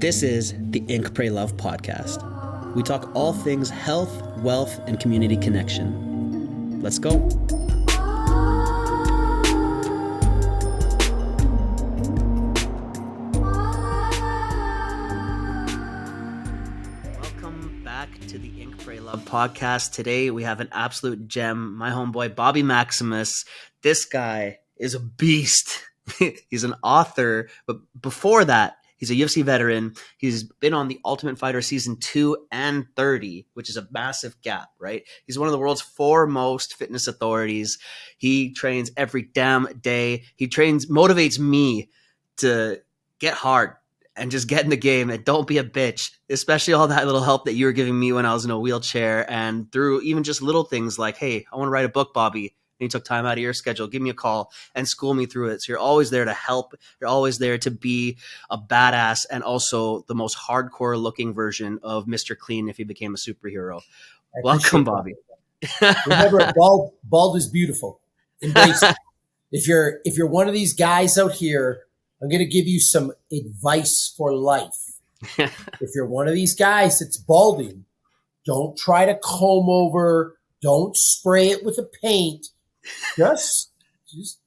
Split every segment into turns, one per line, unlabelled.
This is the Ink, Pray, Love podcast. We talk all things health, wealth, and community connection. Let's go. Welcome back to the Ink, Pray, Love podcast. Today we have an absolute gem, my homeboy Bobby Maximus. This guy is a beast. He's an author, but before that, he's a UFC veteran. He's been on the Ultimate Fighter Season 2 and 30, which is a massive gap, right? He's one of the world's foremost fitness authorities. He trains every damn day. He motivates me to get hard and just get in the game and don't be a bitch, especially all that little help that you were giving me when I was in a wheelchair and through even just little things like, hey, I want to write a book, Bobby. And you took time out of your schedule, give me a call and school me through it. So you're always there to help. You're always there to be a badass and also the most hardcore looking version of Mr. Clean if he became a superhero. Welcome, Bobby.
Remember, bald is beautiful. Embrace it. If you're one of these guys out here, I'm going to give you some advice for life. If you're one of these guys that's balding, don't try to comb over. Don't spray it with a paint. Just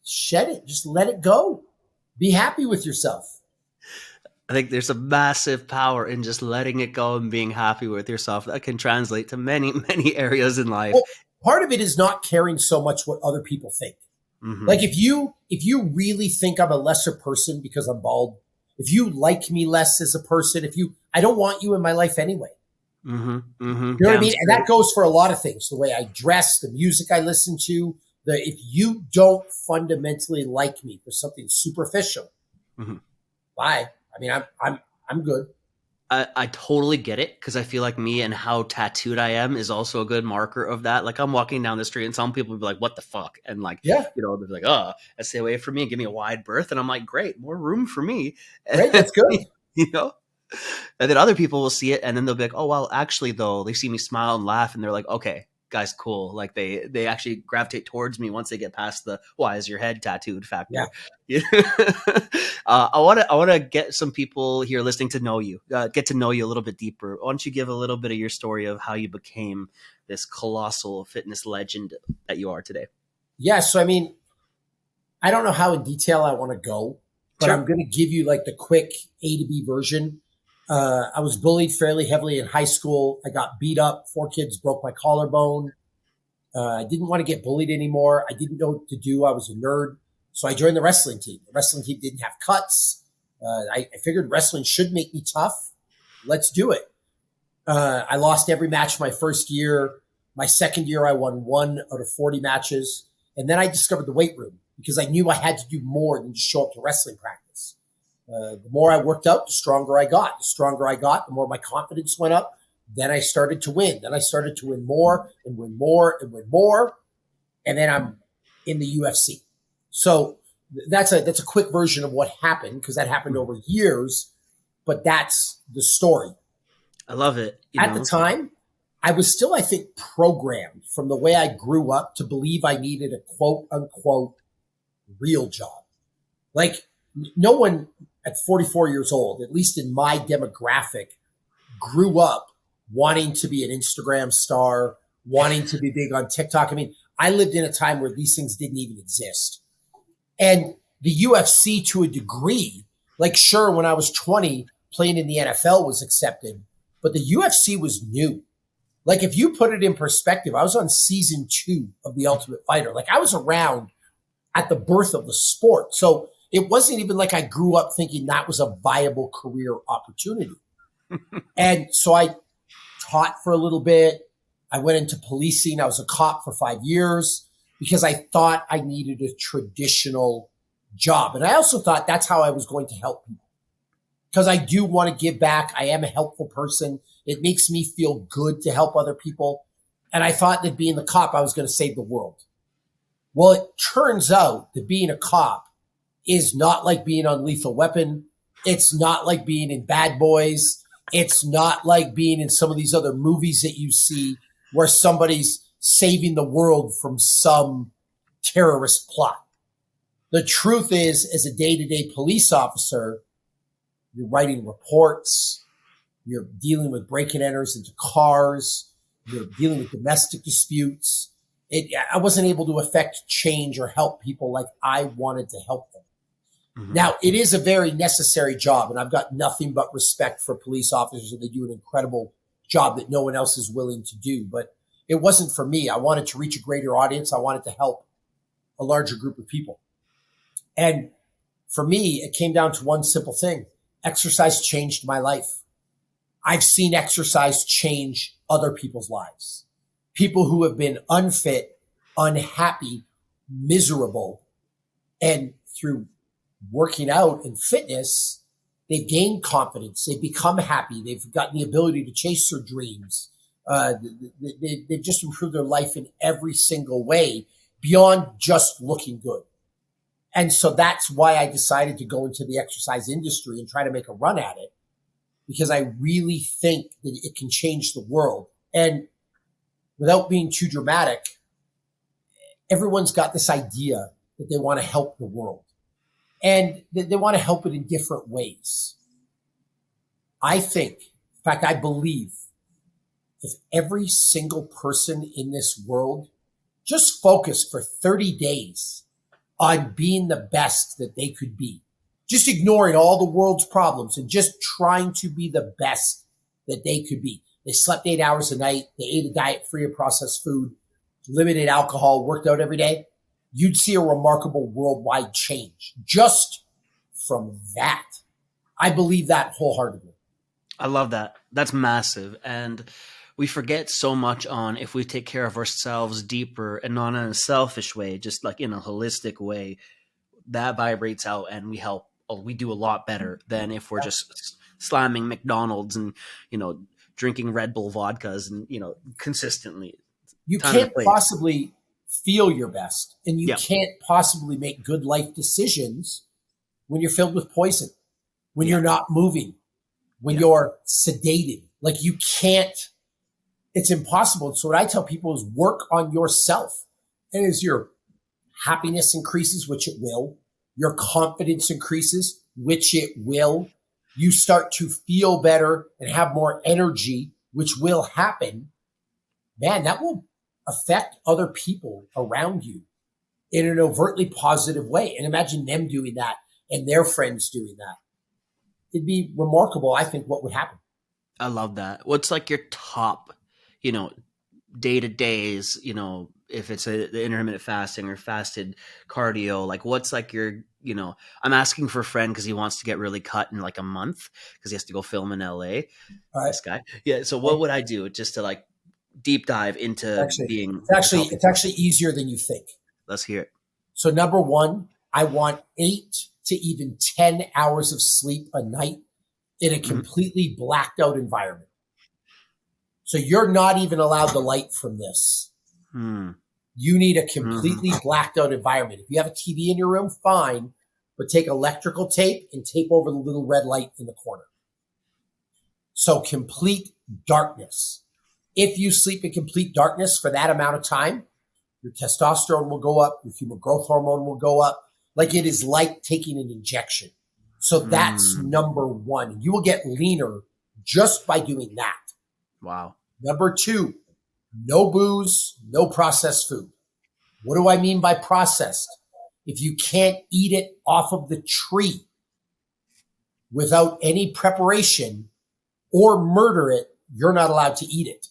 shed it. Just let it go. Be happy with yourself.
I think there's a massive power in just letting it go and being happy with yourself. That can translate to many, many areas in life.
Well, part of it is not caring so much what other people think. Mm-hmm. Like if you really think I'm a lesser person because I'm bald, if you like me less as a person, I don't want you in my life anyway. Mm-hmm, mm-hmm. You know what I mean? And that goes for a lot of things. The way I dress, the music I listen to, if you don't fundamentally like me for something superficial, mm-hmm. Bye. I mean, I'm good.
I totally get it because I feel like me and how tattooed I am is also a good marker of that. Like I'm walking down the street and some people will be like, what the fuck? And like, yeah, you know, they're like, stay away from me and give me a wide berth. And I'm like, great, more room for me.
Great, that's good.
You know? And then other people will see it and then they'll be like, oh, well, actually, though, they see me smile and laugh and they're like, okay, guy's cool. Like they actually gravitate towards me once they get past the why is your head tattooed factor. Yeah. I want to get some people here listening to know you, get to know you a little bit deeper. Why don't you give a little bit of your story of how you became this colossal fitness legend that you are today?
Yeah. So, I mean, I don't know how in detail I want to go, but sure. I'm going to give you like the quick A to B version. I was bullied fairly heavily in high school. I got beat up. 4 kids broke my collarbone. I didn't want to get bullied anymore. I didn't know what to do. I was a nerd. So I joined the wrestling team. The wrestling team didn't have cuts. I figured wrestling should make me tough. Let's do it. I lost every match my first year. My second year, I won 1 out of 40 matches. And then I discovered the weight room because I knew I had to do more than just show up to wrestling practice. The more I worked out, the stronger I got. The stronger I got, the more my confidence went up. Then I started to win. Then I started to win more and win more and win more. And then I'm in the UFC. So that's a quick version of what happened because that happened over years. But that's the story.
I love it.
At the time, I was still, I think, programmed from the way I grew up to believe I needed a quote unquote real job. Like no one at 44 years old, at least in my demographic, grew up wanting to be an Instagram star, wanting to be big on TikTok. I mean, I lived in a time where these things didn't even exist. And the UFC to a degree, like sure, when I was 20, playing in the NFL was accepted, but the UFC was new. Like if you put it in perspective, I was on season 2 of The Ultimate Fighter. Like I was around at the birth of the sport. So it wasn't even like I grew up thinking that was a viable career opportunity. And so I taught for a little bit. I went into policing. I was a cop for 5 years because I thought I needed a traditional job. And I also thought that's how I was going to help people because I do want to give back. I am a helpful person. It makes me feel good to help other people. And I thought that being the cop, I was going to save the world. Well, it turns out that being a cop is not like being on Lethal Weapon. It's not like being in Bad Boys. It's not like being in some of these other movies that you see where somebody's saving the world from some terrorist plot. The truth is, as a day-to-day police officer, you're writing reports, you're dealing with break and enters into cars, you're dealing with domestic disputes. I wasn't able to affect change or help people like I wanted to help them. Mm-hmm. Now, it is a very necessary job, and I've got nothing but respect for police officers, and they do an incredible job that no one else is willing to do. But it wasn't for me. I wanted to reach a greater audience. I wanted to help a larger group of people. And for me, it came down to one simple thing. Exercise changed my life. I've seen exercise change other people's lives. People who have been unfit, unhappy, miserable, and through working out and fitness, they've gained confidence. They've become happy. They've gotten the ability to chase their dreams. They've just improved their life in every single way beyond just looking good. And so that's why I decided to go into the exercise industry and try to make a run at it, because I really think that it can change the world. And without being too dramatic, everyone's got this idea that they want to help the world, and they want to help it in different ways. I think, in fact, I believe if every single person in this world just focused for 30 days on being the best that they could be, just ignoring all the world's problems and just trying to be the best that they could be. They slept 8 hours a night. They ate a diet free of processed food, limited alcohol, worked out every day. You'd see a remarkable worldwide change just from that. I believe that wholeheartedly.
I love that. That's massive. And we forget so much on if we take care of ourselves deeper and not in a selfish way, just like in a holistic way, that vibrates out and we do a lot better than if we're just slamming McDonald's and, drinking Red Bull vodkas and, consistently.
You can't possibly feel your best, and you can't possibly make good life decisions when you're filled with poison, when you're not moving, when you're sedated. Like, you can't, it's impossible. So what I tell people is work on yourself. And as your happiness increases, which it will, your confidence increases, which it will, you start to feel better and have more energy, which will happen. Man, that will affect other people around you in an overtly positive way. And imagine them doing that and their friends doing that. It'd be remarkable, I think, what would happen.
I love that. What's like your top, day-to-days, if it's the intermittent fasting or fasted cardio, like what's like your, I'm asking for a friend because he wants to get really cut in like a month because he has to go film in LA.
All right.
This guy. Yeah. So what would I do just to like deep dive into being?
It's actually easier than you think.
Let's hear it.
So number one, I want 8 to even 10 hours of sleep a night in a completely blacked out environment. So you're not even allowed the light from this. You need a completely blacked out environment. If you have a TV in your room, fine, but take electrical tape and tape over the little red light in the corner. So complete darkness. If you sleep in complete darkness for that amount of time, your testosterone will go up, your human growth hormone will go up. Like, it is like taking an injection. So that's number one. You will get leaner just by doing that.
Wow.
Number two, no booze, no processed food. What do I mean by processed? If you can't eat it off of the tree without any preparation or murder it, you're not allowed to eat it.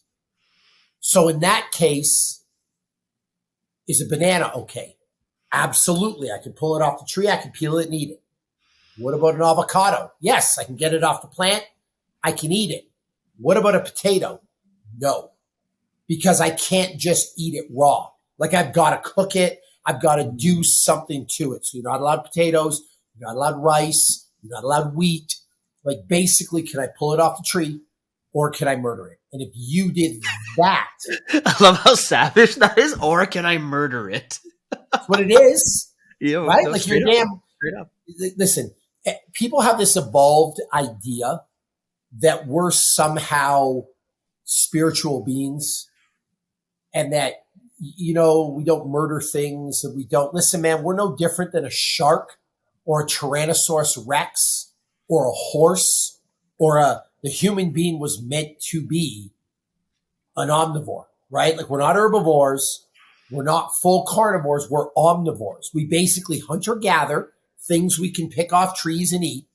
So in that case, is a banana okay? Absolutely. I can pull it off the tree. I can peel it and eat it. What about an avocado? Yes, I can get it off the plant. I can eat it. What about a potato? No, because I can't just eat it raw. Like, I've got to cook it. I've got to do something to it. So you're not allowed potatoes. You're not allowed rice. You're not allowed wheat. Like, basically, can I pull it off the tree or can I murder it? And if you did that.
I love how savage that is. Or can I murder it?
That's what it is.
Yeah,
right? Like, you're damn.
Straight up.
Listen, people have this evolved idea that we're somehow spiritual beings and that, we don't murder things and we don't. Listen, man, we're no different than a shark or a Tyrannosaurus Rex or a horse or the human being was meant to be an omnivore, right? Like we're not herbivores. We're not full carnivores. We're omnivores. We basically hunt or gather things we can pick off trees and eat.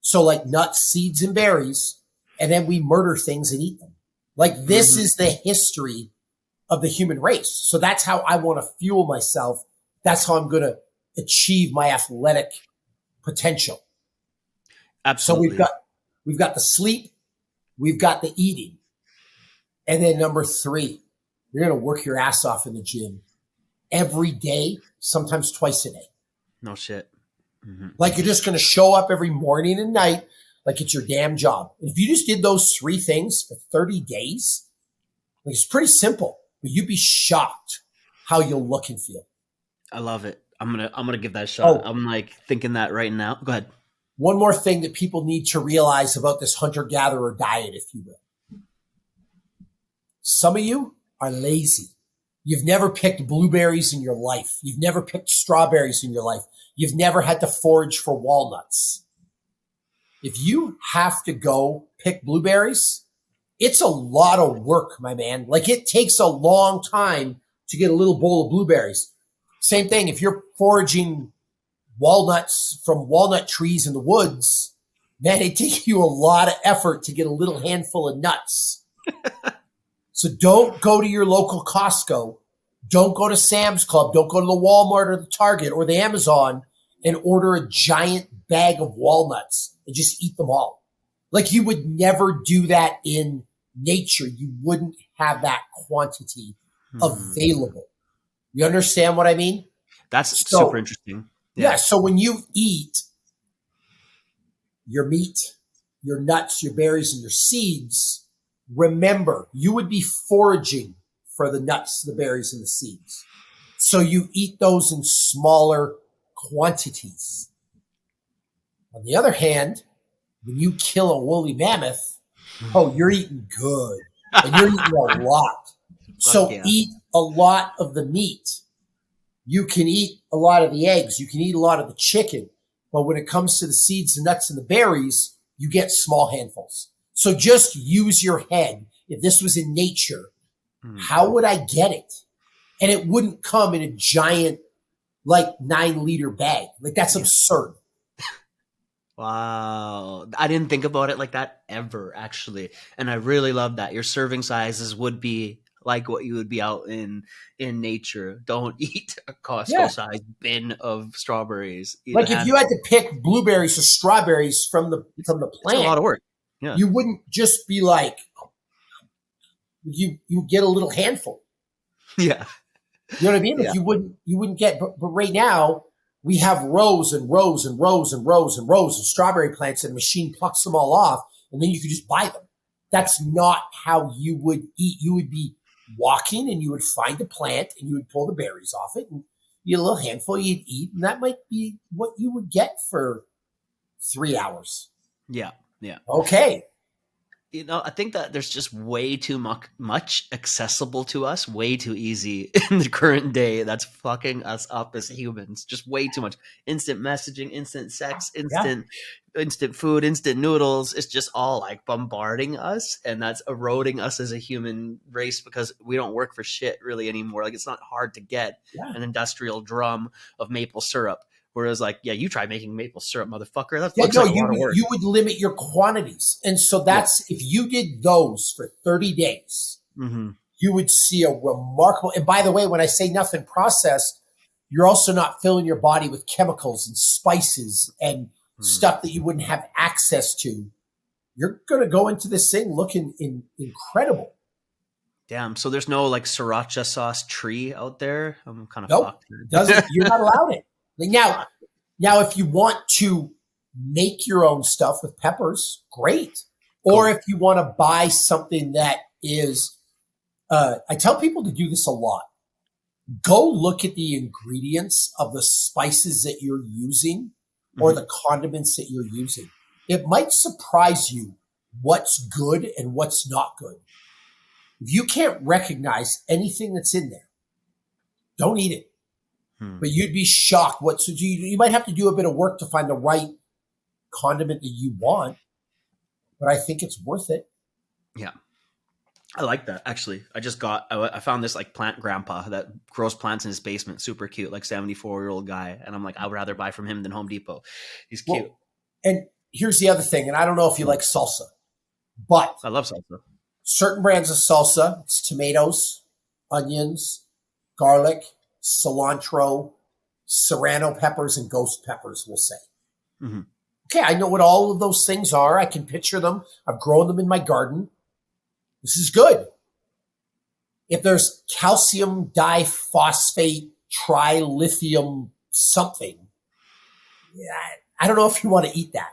So like nuts, seeds, and berries. And then we murder things and eat them. Like this is the history of the human race. So that's how I want to fuel myself. That's how I'm going to achieve my athletic potential.
Absolutely.
So we've got the sleep, we've got the eating. And then number 3, you're going to work your ass off in the gym every day, sometimes twice a day.
No shit. Mm-hmm.
Like you're just going to show up every morning and night like it's your damn job. And if you just did those 3 things for 30 days, like it's pretty simple, but you'd be shocked how you'll look and feel.
I love it. I'm gonna give that a shot. I'm like thinking that right now. Go ahead.
One more thing that people need to realize about this hunter-gatherer diet, if you will. Some of you are lazy. You've never picked blueberries in your life. You've never picked strawberries in your life. You've never had to forage for walnuts. If you have to go pick blueberries, it's a lot of work, my man. Like it takes a long time to get a little bowl of blueberries. Same thing, if you're foraging walnuts from walnut trees in the woods, man, it takes you a lot of effort to get a little handful of nuts. So don't go to your local Costco. Don't go to Sam's Club. Don't go to the Walmart or the Target or the Amazon and order a giant bag of walnuts and just eat them all. Like you would never do that in nature. You wouldn't have that quantity available. You understand what I mean?
That's super interesting.
Yeah. So when you eat your meat, your nuts, your berries, and your seeds, remember you would be foraging for the nuts, the berries, and the seeds. So you eat those in smaller quantities. On the other hand, when you kill a woolly mammoth, you're eating good. And you're eating a lot. So eat a lot of the meat. You can eat a lot of the eggs. You can eat a lot of the chicken. But when it comes to the seeds, the nuts, and the berries, you get small handfuls. So just use your head. If this was in nature, how would I get it? And it wouldn't come in a giant, 9-liter bag. Like that's absurd.
Wow. I didn't think about it like that ever, actually. And I really love that. Your serving sizes would be like what you would be out in nature. Don't eat a Costco-sized bin of strawberries.
Like if you had to pick blueberries or strawberries from the plant,
it's a lot of work. Yeah.
You wouldn't just be like, you get a little handful.
Yeah.
You know what I mean? Like you wouldn't get, but right now we have rows and rows and rows and rows and rows of strawberry plants and a machine plucks them all off and then you could just buy them. That's not how you would eat. You would be walking and you would find a plant and you would pull the berries off it and you get a little handful you'd eat. And that might be what you would get for 3 hours.
Yeah. Yeah.
Okay.
I think that there's just way too much accessible to us, way too easy in the current day. That's fucking us up as humans. Just way too much. Instant messaging, instant sex, instant food, instant noodles. It's just all like bombarding us. And that's eroding us as a human race because we don't work for shit really anymore. Like it's not hard to get an industrial drum of maple syrup. Whereas you try making maple syrup, motherfucker. That's a lot of work.
You would limit your quantities. And so that's, if you did those for 30 days, you would see a remarkable, and by the way, when I say nothing processed, you're also not filling your body with chemicals and spices and stuff that you wouldn't have access to. You're going to go into this thing looking incredible.
Damn. So there's no sriracha sauce tree out there? I'm kind of fucked.
You're not allowed it. Now, if you want to make your own stuff with peppers, great. Or if you want to buy something that is, I tell people to do this a lot. Go look at the ingredients of the spices that you're using or the condiments that you're using. It might surprise you what's good and what's not good. If you can't recognize anything that's in there, don't eat it. But you'd be shocked. So you might have to do a bit of work to find the right condiment that you want, but I think it's worth it.
Yeah. I like that. Actually, I found this like plant grandpa that grows plants in his basement. Super cute, like 74-year-old guy. And I'm like, I would rather buy from him than Home Depot. He's cute.
Well, and here's the other thing. And I don't know if you like salsa, but
I love salsa.
certain brands of salsa, it's tomatoes, onions, garlic, cilantro, serrano peppers, and ghost peppers, we'll say.
Mm-hmm.
Okay, I know what all of those things are. I can picture them. I've grown them in my garden. This is good. If there's calcium diphosphate trilithium something, I don't know if you want to eat that.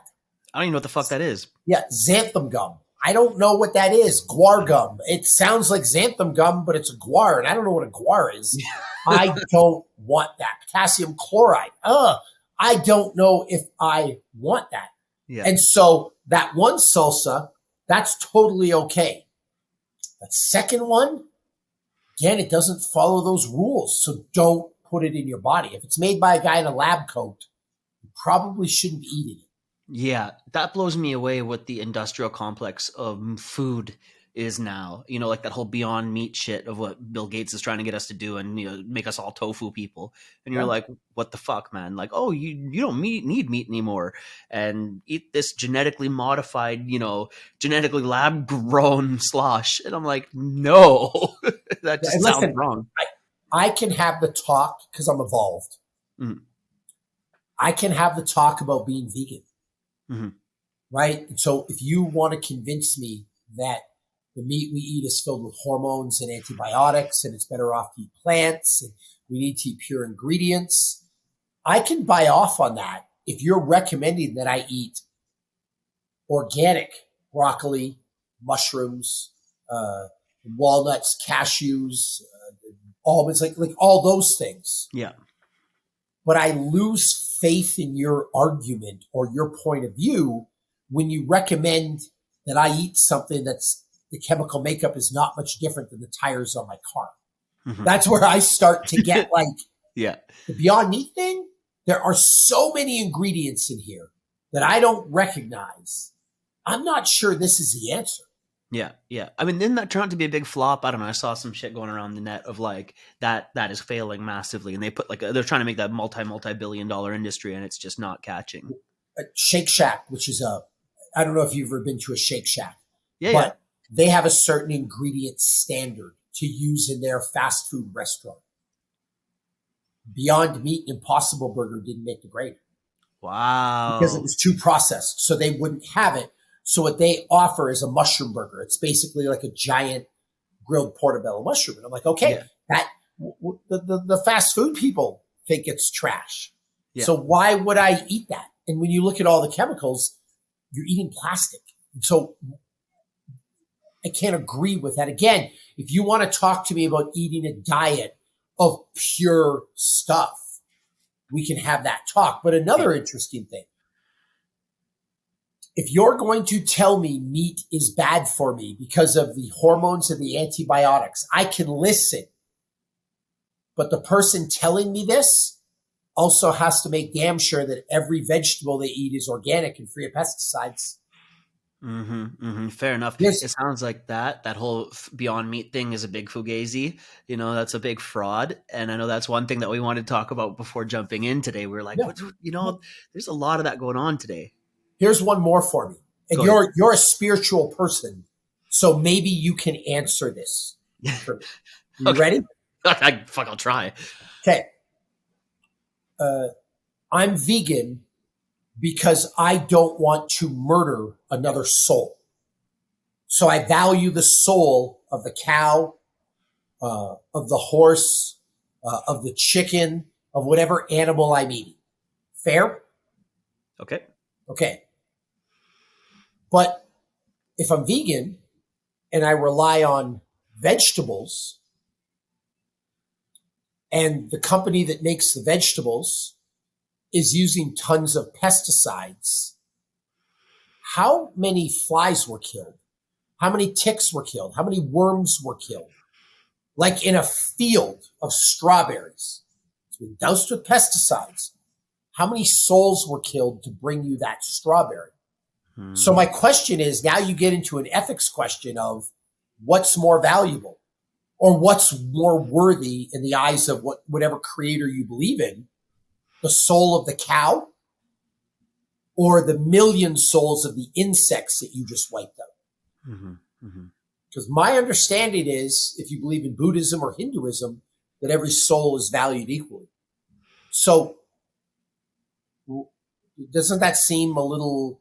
I don't even know what the fuck that is.
Yeah, xanthan gum. I don't know what that is. Guar gum. It sounds like xanthan gum, but it's a guar, and I don't know what a guar is. I don't want that. Potassium chloride. I don't know if I want that.
Yeah.
And so that one salsa, that's totally okay. That second one, again, it doesn't follow those rules. So don't put it in your body. If it's made by a guy in a lab coat, you probably shouldn't be eating it.
Yeah, that blows me away what the industrial complex of food is now. You know, like that whole Beyond Meat shit of what Bill Gates is trying to get us to do and, you know, make us all tofu people. And you're like, what the fuck, man? Like, oh, you don't need meat anymore and eat this genetically modified, you know, genetically lab grown slosh. And I'm like, no, that just sounds wrong.
I can have the talk because I'm evolved.
Mm.
I can have the talk about being vegan.
Mm-hmm.
Right? And so if you want to convince me that the meat we eat is filled with hormones and antibiotics and it's better off to eat plants and we need to eat pure ingredients, I can buy off on that if you're recommending that I eat organic broccoli, mushrooms, walnuts, cashews, almonds, like all those things.
Yeah.
But I lose faith in your argument or your point of view when you recommend that I eat something that's the chemical makeup is not much different than the tires on my car. Mm-hmm. That's where I start to get like,
yeah,
the Beyond Meat thing. There are so many ingredients in here that I don't recognize. I'm not sure this is the answer.
Yeah, yeah. I mean, didn't that turn out to be a big flop? I don't know. I saw some shit going around the net of like that is failing massively, and they put like they're trying to make that multi-billion-dollar industry, and it's just not catching.
Shake Shack, which is I don't know if you've ever been to a Shake Shack,
but
they have a certain ingredient standard to use in their fast food restaurant. Beyond Meat Impossible Burger didn't make the grade.
Wow,
because it was too processed, so they wouldn't have it. So what they offer is a mushroom burger. It's basically like a giant grilled portobello mushroom. And I'm like, okay, the fast food people think it's trash. Yeah. So why would I eat that? And when you look at all the chemicals, you're eating plastic. And so I can't agree with that. Again, if you want to talk to me about eating a diet of pure stuff, we can have that talk. But another interesting thing, if you're going to tell me meat is bad for me because of the hormones and the antibiotics, I can listen. But the person telling me this also has to make damn sure that every vegetable they eat is organic and free of pesticides.
Mm-hmm, mm-hmm. Fair enough. Yes. It sounds like that whole Beyond Meat thing is a big fugazi. You know, that's a big fraud. And I know that's one thing that we wanted to talk about before jumping in today. We were like, you know, there's a lot of that going on today.
Here's one more for me. And you're a spiritual person, so maybe you can answer this. You ready?
I'll try.
Okay. I'm vegan because I don't want to murder another soul. So I value the soul of the cow, of the horse, of the chicken, of whatever animal I'm eating. Fair?
Okay.
Okay. But if I'm vegan and I rely on vegetables and the company that makes the vegetables is using tons of pesticides, how many flies were killed? How many ticks were killed? How many worms were killed? Like in a field of strawberries. It's been doused with pesticides. How many souls were killed to bring you that strawberry? So
Hmm.
my question is, now you get into an ethics question of what's more valuable or what's more worthy in the eyes of whatever creator you believe in, the soul of the cow or the million souls of the insects that you just wiped out.
Hmm. Hmm.
Because my understanding is, if you believe in Buddhism or Hinduism, that every soul is valued equally. So doesn't that seem a little,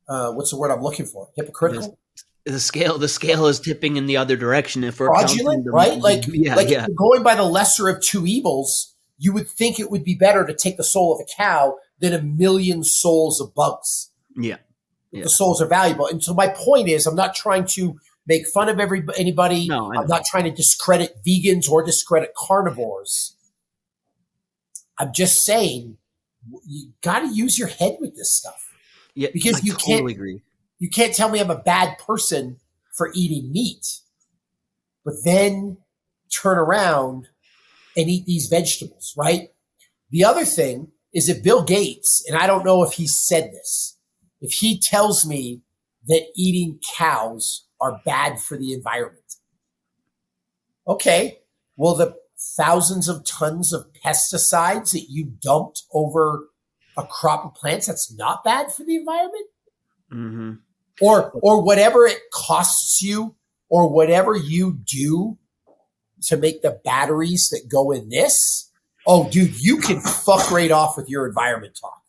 what's the word I'm looking for?
The,
Hypocritical?
the scale is tipping in the other direction if we're counting
Fraudulent, right?
yeah,
Like
yeah,
going by the lesser of two evils, you would think it would be better to take the soul of a cow than a million souls of bugs.
yeah,
If the
yeah.
souls are valuable. And so my point is, I'm not trying to make fun of anybody.
No, I
I'm
know.
not trying to discredit vegans or discredit carnivores. I'm just saying you got to use your head with this stuff
Yeah, I
because
totally agree.
you can't tell me I'm a bad person for eating meat, but then turn around and eat these vegetables, right? The other thing is if Bill Gates, and I don't know if he said this, if he tells me that eating cows are bad for the environment, okay, well, the thousands of tons of pesticides that you dumped over a crop of plants, that's not bad for the environment?
Hmm.
Or whatever it costs you or whatever you do to make the batteries that go in this. Oh, dude, you can fuck right off with your environment talk.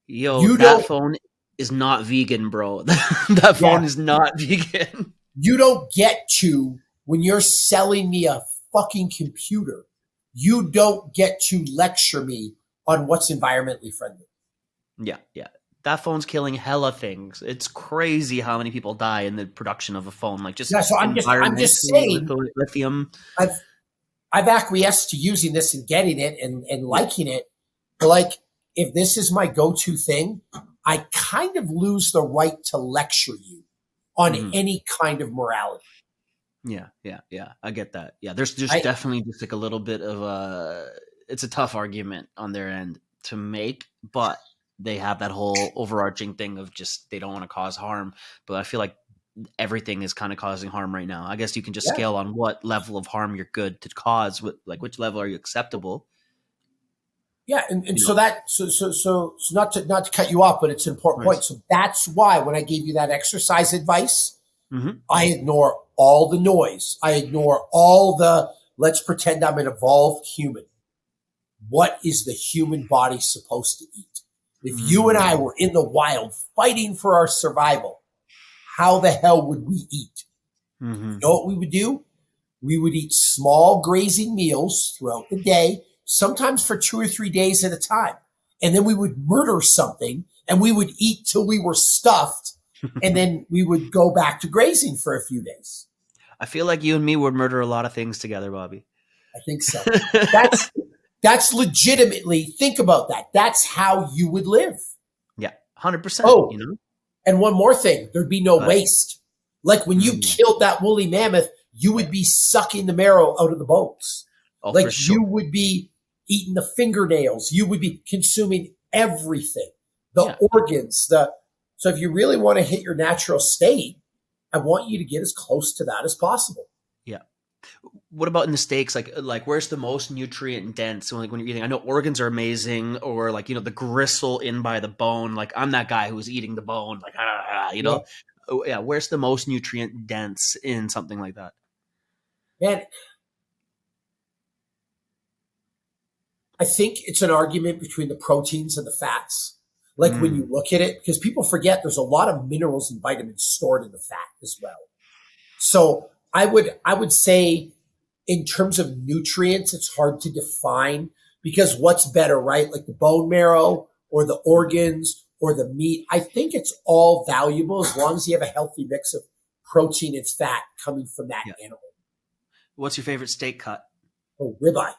Yo,
You
that
don't,
phone is not vegan, bro. That
yeah,
phone is not vegan.
you don't get to, when you're selling me a fucking computer, you don't get to lecture me on what's environmentally friendly.
Yeah, yeah. That phone's killing hella things. It's crazy how many people die in the production of a phone. Like just
Yeah, so I'm just
environmentally,
saying,
lithium.
I've, I've acquiesced to using this and getting it and
Yeah,
liking it. But like, if this is my go-to thing, I kind of lose the right to lecture you on
mhm.
any kind of morality.
Yeah, yeah, yeah. I get that. Yeah, there's just
I,
definitely just like a little bit of a. It's a tough argument on their end to make, but they have that whole overarching thing of just they don't want to cause harm. But I feel like everything is kind of causing harm right now. I guess you can just
yeah,
scale on what level of harm you're good to cause. Like which level are you acceptable?
yeah, and
You
so
know,
that so not to cut you off, but it's an important point.
nice.
So that's why when I gave you that exercise advice,
Hmm.
I ignore all the noise. I ignore all the let's pretend I'm an evolved human. What is the human body supposed to eat? If you and I
Mm.
were in the wild fighting for our survival, how the hell would we eat? You
Hmm.
know what we would do? We would eat small grazing meals throughout the day, sometimes for 2 or 3 days at a time. And then we would murder something and we would eat till we were stuffed. And then we would go back to grazing for a few days.
I feel like you and me would murder a lot of things together, Bobby.
I think so. That's, that's legitimately, think about that. That's how you would live.
Yeah, 100%.
Oh,
You know,
and one more thing, there'd be no
but
waste. Like when you
mm,
killed that woolly mammoth, you would be sucking the marrow out of the bones.
oh,
Like
for sure.
you would be eating the fingernails. You would be consuming everything, the
Yeah,
organs, so if you really want to hit your natural state, I want you to get as close to that as possible.
yeah. What about in the steaks? Like where's the most nutrient dense? Like when you're eating, I know organs are amazing, or like the gristle in by the bone. Like I'm that guy who's eating the bone. Like
Yeah.
Oh, yeah. Where's the most nutrient dense in something like that?
Man, I think it's an argument between the proteins and the fats. Like when you
Mm,
look at it, because people forget there's a lot of minerals and vitamins stored in the fat as well. So I would say in terms of nutrients, it's hard to define because what's better, right? Like the bone marrow or the organs or the meat. I think it's all valuable as long as you have a healthy mix of protein and fat coming from that
yeah.
animal.
What's your favorite steak cut?
Oh, ribeye.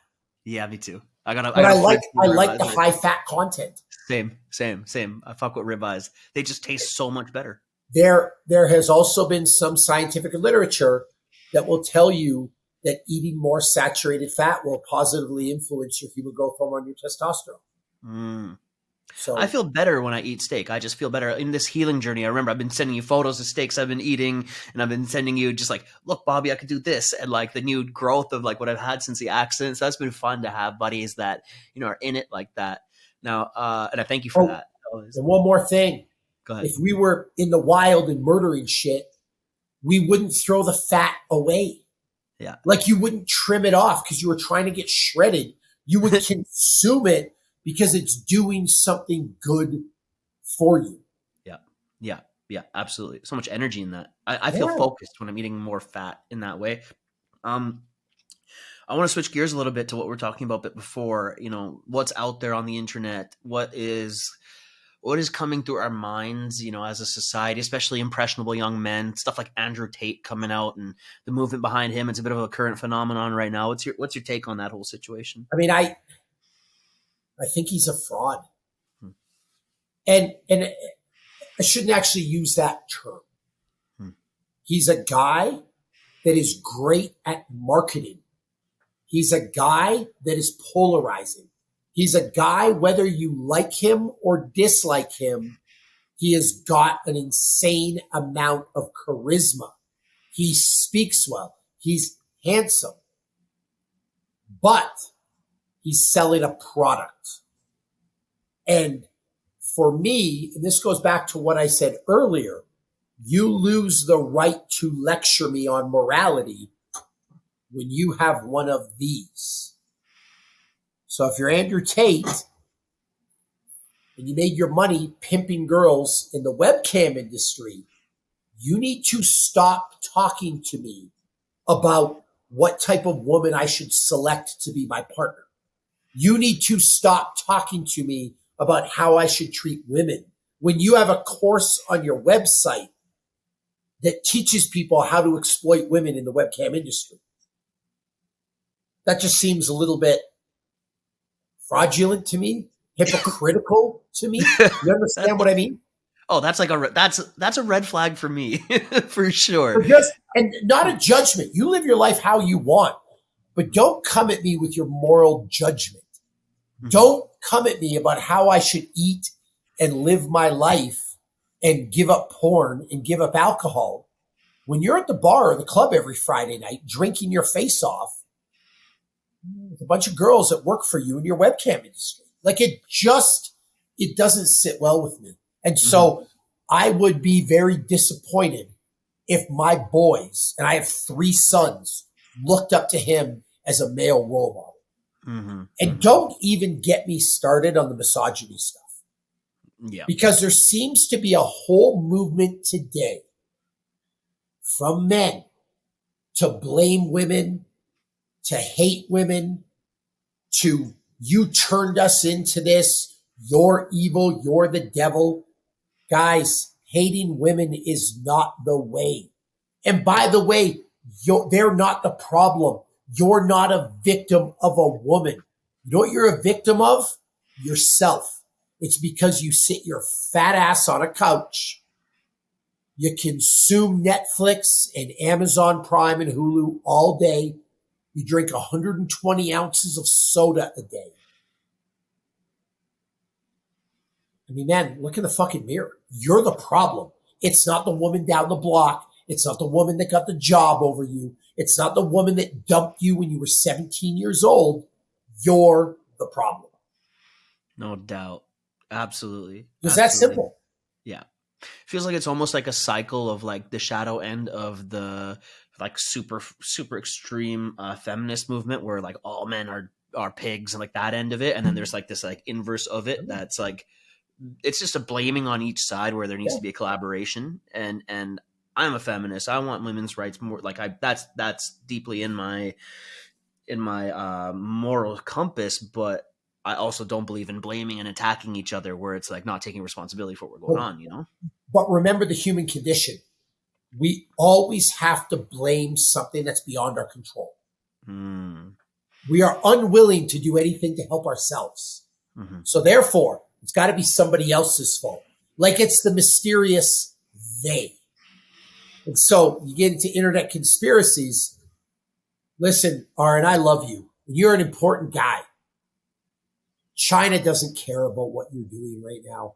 Yeah, me too. I
But
got
I
a
like
fridge full
I
of
like
ribeyes
the
right
high
now.
fat content.
Same. I fuck with ribeyes. They just taste so much better.
There has also been some scientific literature that will tell you that eating more saturated fat will positively influence your human growth hormone, your testosterone.
Mm. I
So,
feel better when I eat steak. I just feel better in this healing journey. I remember I've been sending you photos of steaks I've been eating, and I've been sending you just like, look, Bobby, I could do this, and like the new growth of like what I've had since the accident. So that's been fun to have buddies that are in it like that. Now, and I thank you for
oh,
that. Always.
and one more thing.
Go ahead.
If we were in the wild and murdering shit, we wouldn't throw the fat away.
Yeah.
Like you wouldn't trim it off because you were trying to get shredded. You would consume it because it's doing something good for you.
Yeah. Yeah. Yeah. Absolutely. So much energy in that. I feel
Yeah.
focused when I'm eating more fat in that way. I want to switch gears a little bit to what we are talking about but before, what's out there on the internet, what is coming through our minds, as a society, especially impressionable young men, stuff like Andrew Tate coming out and the movement behind him. It's a bit of a current phenomenon right now. What's your take on that whole situation?
I mean, I think he's a fraud.
Hmm.
And I shouldn't actually use that term.
Hmm.
He's a guy that is great at marketing. He's a guy that is polarizing. He's a guy, whether you like him or dislike him, he has got an insane amount of charisma. He speaks well. He's handsome. But he's selling a product. And for me, and this goes back to what I said earlier, you lose the right to lecture me on morality when you have one of these. So if you're Andrew Tate and you made your money pimping girls in the webcam industry, you need to stop talking to me about what type of woman I should select to be my partner. You need to stop talking to me about how I should treat women. When you have a course on your website that teaches people how to exploit women in the webcam industry, that just seems a little bit fraudulent to me, hypocritical to me. You understand what I mean?
Oh, that's like that's a red flag for me for sure.
And not a judgment. You live your life how you want, but don't come at me with your moral judgment. Mm-hmm. Don't come at me about how I should eat and live my life and give up porn and give up alcohol. When you're at the bar or the club every Friday night drinking your face off with a bunch of girls that work for you in your webcam industry, like it doesn't sit well with me. And so I would be very disappointed if my boys, and I have 3 sons, looked up to him as a male role model. Mm-hmm. And don't even get me started on the misogyny stuff. Yeah. Because there seems to be a whole movement today from men to blame women, to hate women, to you turned us into this, you're evil, you're the devil. Guys, hating women is not the way. And by the way, they're not the problem. You're not a victim of a woman. You know what you're a victim of? Yourself. It's because you sit your fat ass on a couch. You consume Netflix and Amazon Prime and Hulu all day. You drink 120 ounces of soda a day. I mean, man, look in the fucking mirror. You're the problem. It's not the woman down the block. It's not the woman that got the job over you. It's not the woman that dumped you when you were 17 years old. You're the problem. No
doubt. Absolutely.
It's that simple.
Yeah. Feels like it's almost like a cycle of like the shadow end of the like super, super extreme feminist movement where like all men are pigs and like that end of it. And then there's like this like inverse of it that's like, it's just a blaming on each side where there needs to be a collaboration. And I'm a feminist. I want women's rights more. Like that's deeply in my moral compass, but I also don't believe in blaming and attacking each other where it's like not taking responsibility for what we're going on, you know?
But remember the human condition. We always have to blame something that's beyond our control. We are unwilling to do anything to help ourselves. Mm-hmm. So therefore, it's got to be somebody else's fault. Like it's the mysterious they. And so you get into internet conspiracies. Listen, Aren, I love you. You're an important guy. China doesn't care about what you're doing right now.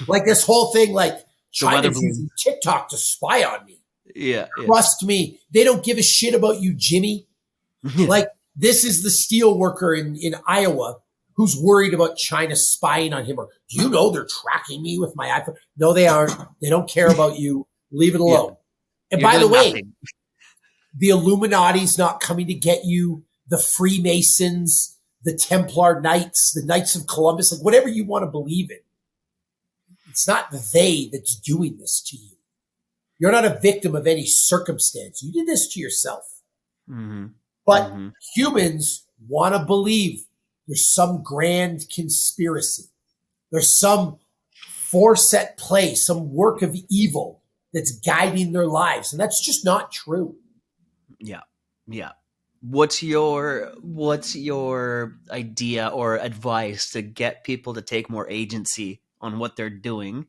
Like this whole thing, like China's using TikTok to spy on me.
Yeah.
Trust me, they don't give a shit about you, Jimmy. Like this is the steel worker in Iowa who's worried about China spying on him. Or do you know they're tracking me with my iPhone? No, they aren't. They don't care about you. Leave it alone. And by the way, the Illuminati's not coming to get you. The Freemasons, the Templar Knights, the Knights of Columbus, like whatever you want to believe in. It's not they that's doing this to you. You're not a victim of any circumstance. You did this to yourself.
Mm-hmm.
But humans want to believe there's some grand conspiracy. There's some force at play, some work of evil that's guiding their lives. And that's just not true.
Yeah. What's your idea or advice to get people to take more agency on what they're doing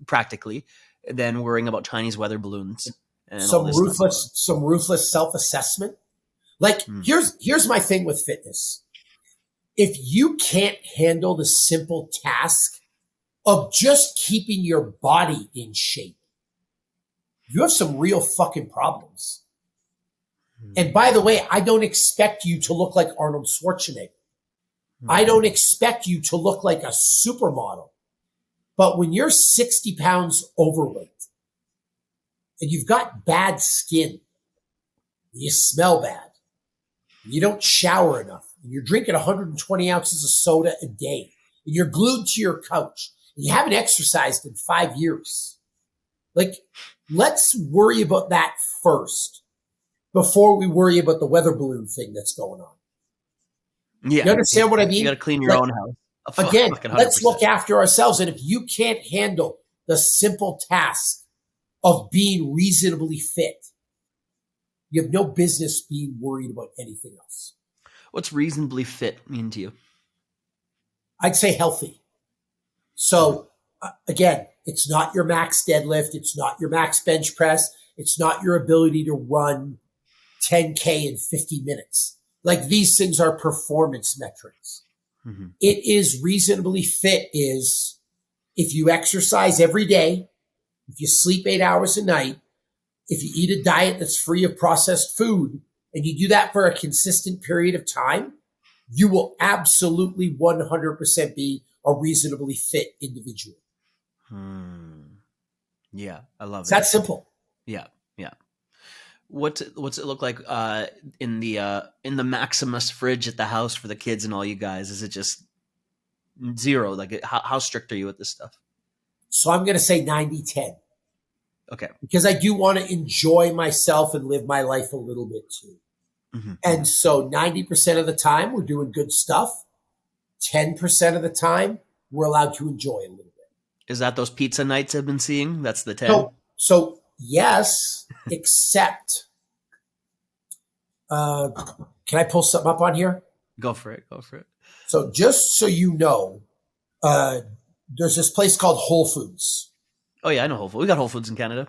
practically than worrying about Chinese weather balloons and
some ruthless self-assessment? Like here's my thing with fitness. If you can't handle the simple task of just keeping your body in shape, you have some real fucking problems. And by the way, I don't expect you to look like Arnold Schwarzenegger. I don't expect you to look like a supermodel. But when you're 60 pounds overweight and you've got bad skin, you smell bad, you don't shower enough, and you're drinking 120 ounces of soda a day, and you're glued to your couch, and you haven't exercised in 5 years, like, let's worry about that first before we worry about the weather balloon thing that's going on.
Yeah.
You understand what I mean?
You got to clean your own house.
Again, let's look after ourselves. And if you can't handle the simple task of being reasonably fit, you have no business being worried about anything else.
What's reasonably fit mean to you?
I'd say healthy. So again, it's not your max deadlift. It's not your max bench press. It's not your ability to run 10K in 50 minutes. Like these things are performance metrics. Mm-hmm. It is reasonably fit is if you exercise every day, if you sleep 8 hours a night, if you eat a diet that's free of processed food, and you do that for a consistent period of time, you will absolutely 100% be a reasonably fit individual.
Yeah, I love it.
It's that simple.
Yeah. What's it look like in the Maximus fridge at the house for the kids and all you guys? Is it just zero? Like how strict are you with this stuff?
So I'm going to say 90-10.
Okay.
Because I do want to enjoy myself and live my life a little bit too. Mm-hmm. And so 90% of the time we're doing good stuff. 10% of the time we're allowed to enjoy a little bit.
Is that those pizza nights I've been seeing? That's the 10?
So yes, except, can I pull something up on here?
Go for it.
So just so you know, there's this place called Whole Foods.
Oh yeah, I know Whole Foods. We got Whole Foods in Canada.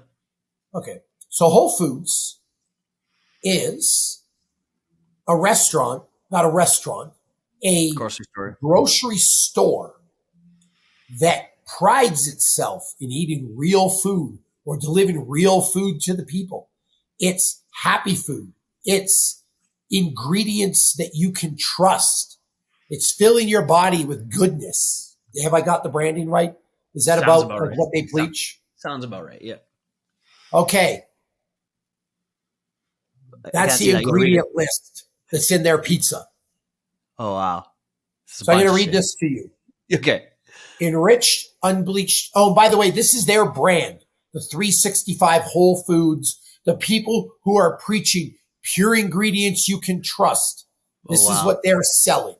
Okay. So Whole Foods is a restaurant, not a restaurant, a grocery store that prides itself in eating real food or delivering real food to the people. It's happy food. It's ingredients that you can trust. It's filling your body with goodness. Have I got the branding right? Is that about right. What they preach?
Sounds about right, yeah.
Okay. That's the ingredient list that's in their pizza.
Oh, wow.
So I'm going to read this to you.
Okay.
Enriched, unbleached. Oh, by the way, this is their brand. The 365 Whole Foods. The people who are preaching pure ingredients you can trust. This is what they're selling.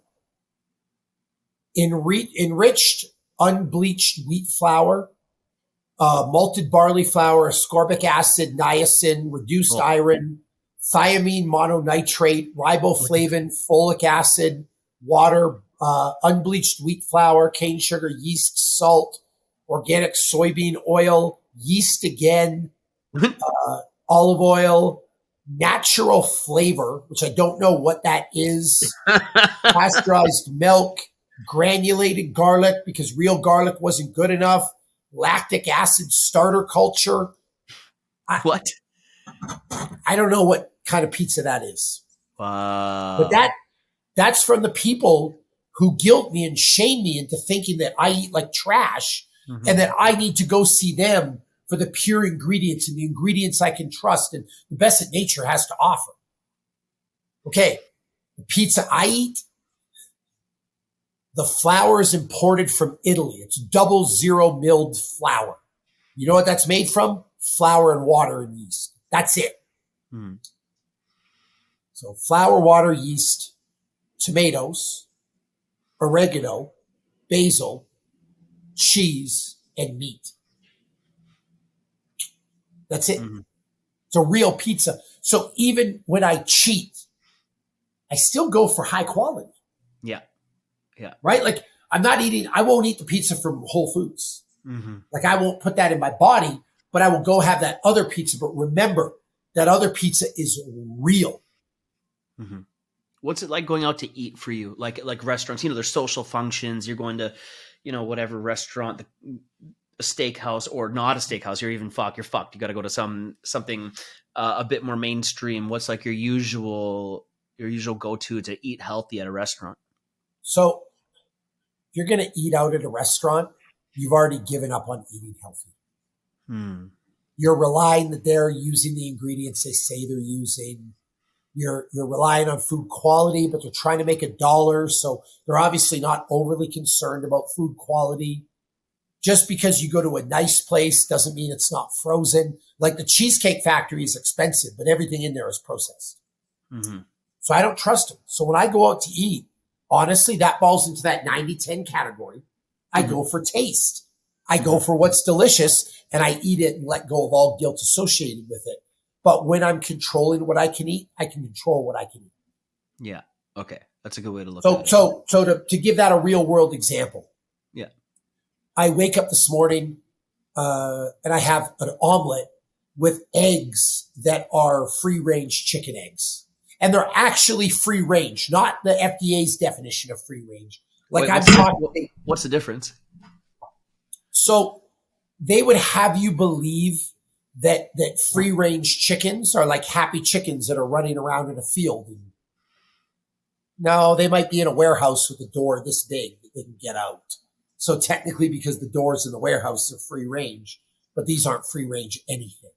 Enriched, unbleached wheat flour, malted barley flour, ascorbic acid, niacin, reduced iron, thiamine mononitrate, riboflavin, folic acid, water, unbleached wheat flour, cane sugar, yeast, salt, organic soybean oil, yeast again, olive oil, natural flavor, which I don't know what that is, pasteurized milk, granulated garlic because real garlic wasn't good enough, lactic acid starter culture.
What?
I don't know what kind of pizza that is.
Wow.
But that's from the people who guilt me and shame me into thinking that I eat like trash and that I need to go see them for the pure ingredients and the ingredients I can trust and the best that nature has to offer. Okay, the pizza I eat, the flour is imported from Italy. It's 00 milled flour. You know what that's made from? Flour and water and yeast. That's it. So flour, water, yeast, tomatoes, oregano, basil, cheese, and meat. That's it. It's a real pizza. So even when I cheat, I still go for high quality.
Yeah. Yeah.
Right? Like I won't eat the pizza from Whole Foods. Like I won't put that in my body, but I will go have that other pizza. But remember, that other pizza is real.
What's it like going out to eat for you? Like restaurants, there's social functions. You're going to, whatever restaurant, a steakhouse or not a steakhouse. You're fucked. You got to go to something a bit more mainstream. What's like your usual go-to to eat healthy at a restaurant?
So if you're going to eat out at a restaurant, you've already given up on eating healthy. You're relying that they're using the ingredients they say they're using. You're relying on food quality, but they're trying to make $1. So they're obviously not overly concerned about food quality. Just because you go to a nice place doesn't mean it's not frozen. Like the Cheesecake Factory is expensive, but everything in there is processed. So I don't trust them. So when I go out to eat, honestly, that falls into that 90-10 category. I go for taste. I go for what's delicious and I eat it and let go of all guilt associated with it. But when I'm controlling what I can eat, I can control what I can eat.
Yeah. Okay. That's a good way to look at it.
So to give that a real world example.
Yeah.
I wake up this morning, and I have an omelet with eggs that are free range chicken eggs. And they're actually free range, not the FDA's definition of free range. Like
what's the difference?
So they would have you believe that free range chickens are like happy chickens that are running around in a field. No, they might be in a warehouse with a door this big that they can get out. So technically, because the doors in the warehouse are free range, but these aren't free range anything.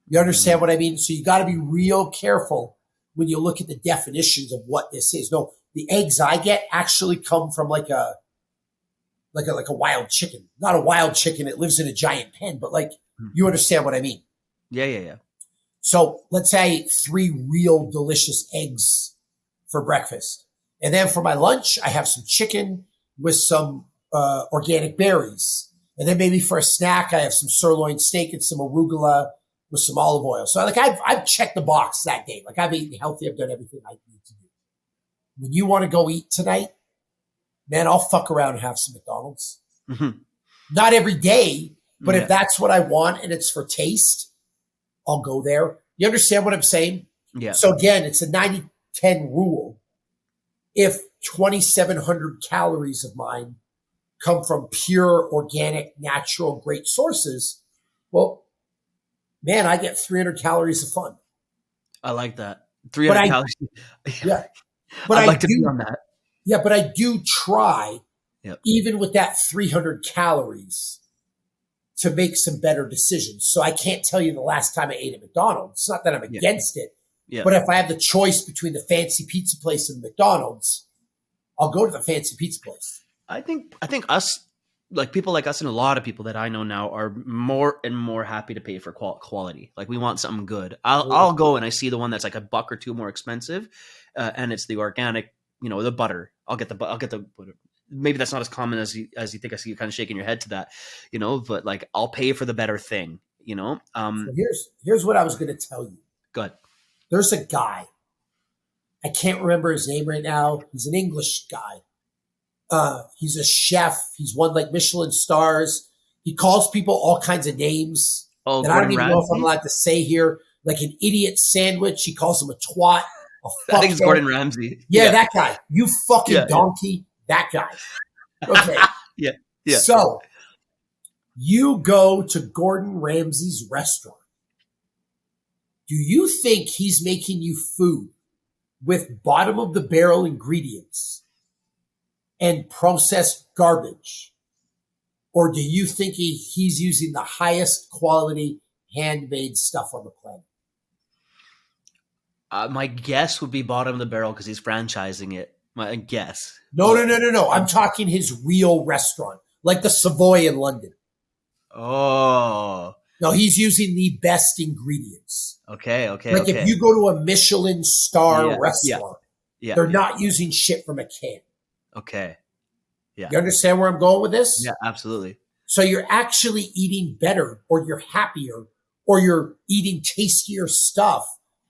You understand what I mean? So you got to be real careful when you look at the definitions of what this is. No, the eggs I get actually come from like a wild chicken. Not a wild chicken. It lives in a giant pen, but like, you understand what I mean?
Yeah.
So let's say I ate 3 real delicious eggs for breakfast. And then for my lunch, I have some chicken with some organic berries. And then maybe for a snack, I have some sirloin steak and some arugula with some olive oil. So like I've checked the box that day. Like I've eaten healthy. I've done everything I need to do. When you want to go eat tonight, man, I'll fuck around and have some McDonald's. Not every day, but if that's what I want and it's for taste, I'll go there. You understand what I'm saying?
Yeah.
So again, it's a 90-10 rule. If 2,700 calories of mine come from pure, organic, natural, great sources, well, man, I get 300 calories of fun.
I like that. 300 calories.
Yeah. But
I'd like to be on that.
Yeah, but I do try, even with that 300 calories, to make some better decisions. So I can't tell you the last time I ate at McDonald's. It's not that I'm against it. Yeah. But if I have the choice between the fancy pizza place and McDonald's, I'll go to the fancy pizza place.
I think us, like people like us and a lot of people that I know now are more and more happy to pay for quality. Like we want something good. I'll go and I see the one that's like $1 or $2 more expensive. And it's the organic, the butter. I'll get the butter. Maybe that's not as common as you think. I see you kind of shaking your head to that, but like I'll pay for the better thing, So
here's what I was going to tell you.
Good.
There's a guy. I can't remember his name right now. He's an English guy. He's a chef. He's won like Michelin stars. He calls people all kinds of names that I don't even know if I'm allowed to say here. Like an idiot sandwich. He calls him a twat.
I think it's Gordon Ramsay.
Yeah, that guy. You fucking donkey. That guy. Okay.
Yeah. Yeah.
So you go to Gordon Ramsay's restaurant. Do you think he's making you food with bottom of the barrel ingredients and processed garbage? Or do you think he's using the highest quality handmade stuff on the planet?
My guess would be bottom of the barrel because he's franchising it. My guess.
No. I'm talking his real restaurant, like the Savoy in London.
Oh.
No, he's using the best ingredients.
Okay.
Like if you go to a Michelin star restaurant, they're not using shit from a can.
Okay. Yeah.
You understand where I'm going with this?
Yeah, absolutely.
So you're actually eating better, or you're happier, or you're eating tastier stuff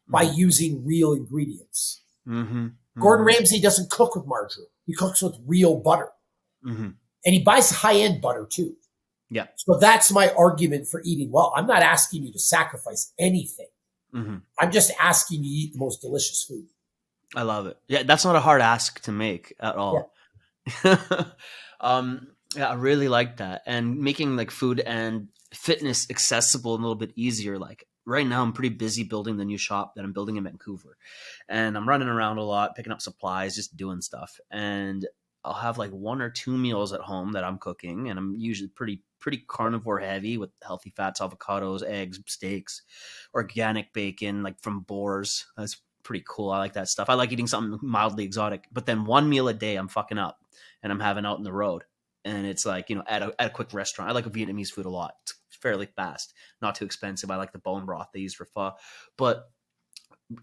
by using real ingredients. Gordon Ramsay doesn't cook with margarine. He cooks with real butter. And he buys high-end butter too.
Yeah.
So that's my argument for eating well. I'm not asking you to sacrifice anything. I'm just asking you to eat the most delicious food.
I love it. Yeah, that's not a hard ask to make at all. Yeah. Yeah, I really like that. And making like food and fitness accessible and a little bit easier. Like right now I'm pretty busy building the new shop that I'm building in Vancouver. And I'm running around a lot, picking up supplies, just doing stuff. And I'll have like 1 or 2 meals at home that I'm cooking. And I'm usually pretty carnivore heavy with healthy fats, avocados, eggs, steaks, organic bacon, like from boars. That's pretty cool. I like that stuff. I like eating something mildly exotic. But then 1 meal a day I'm fucking up and I'm having out in the road. And it's like, you know, at a quick restaurant. I like Vietnamese food a lot. It's fairly fast, not too expensive. I like the bone broth they use for pho. But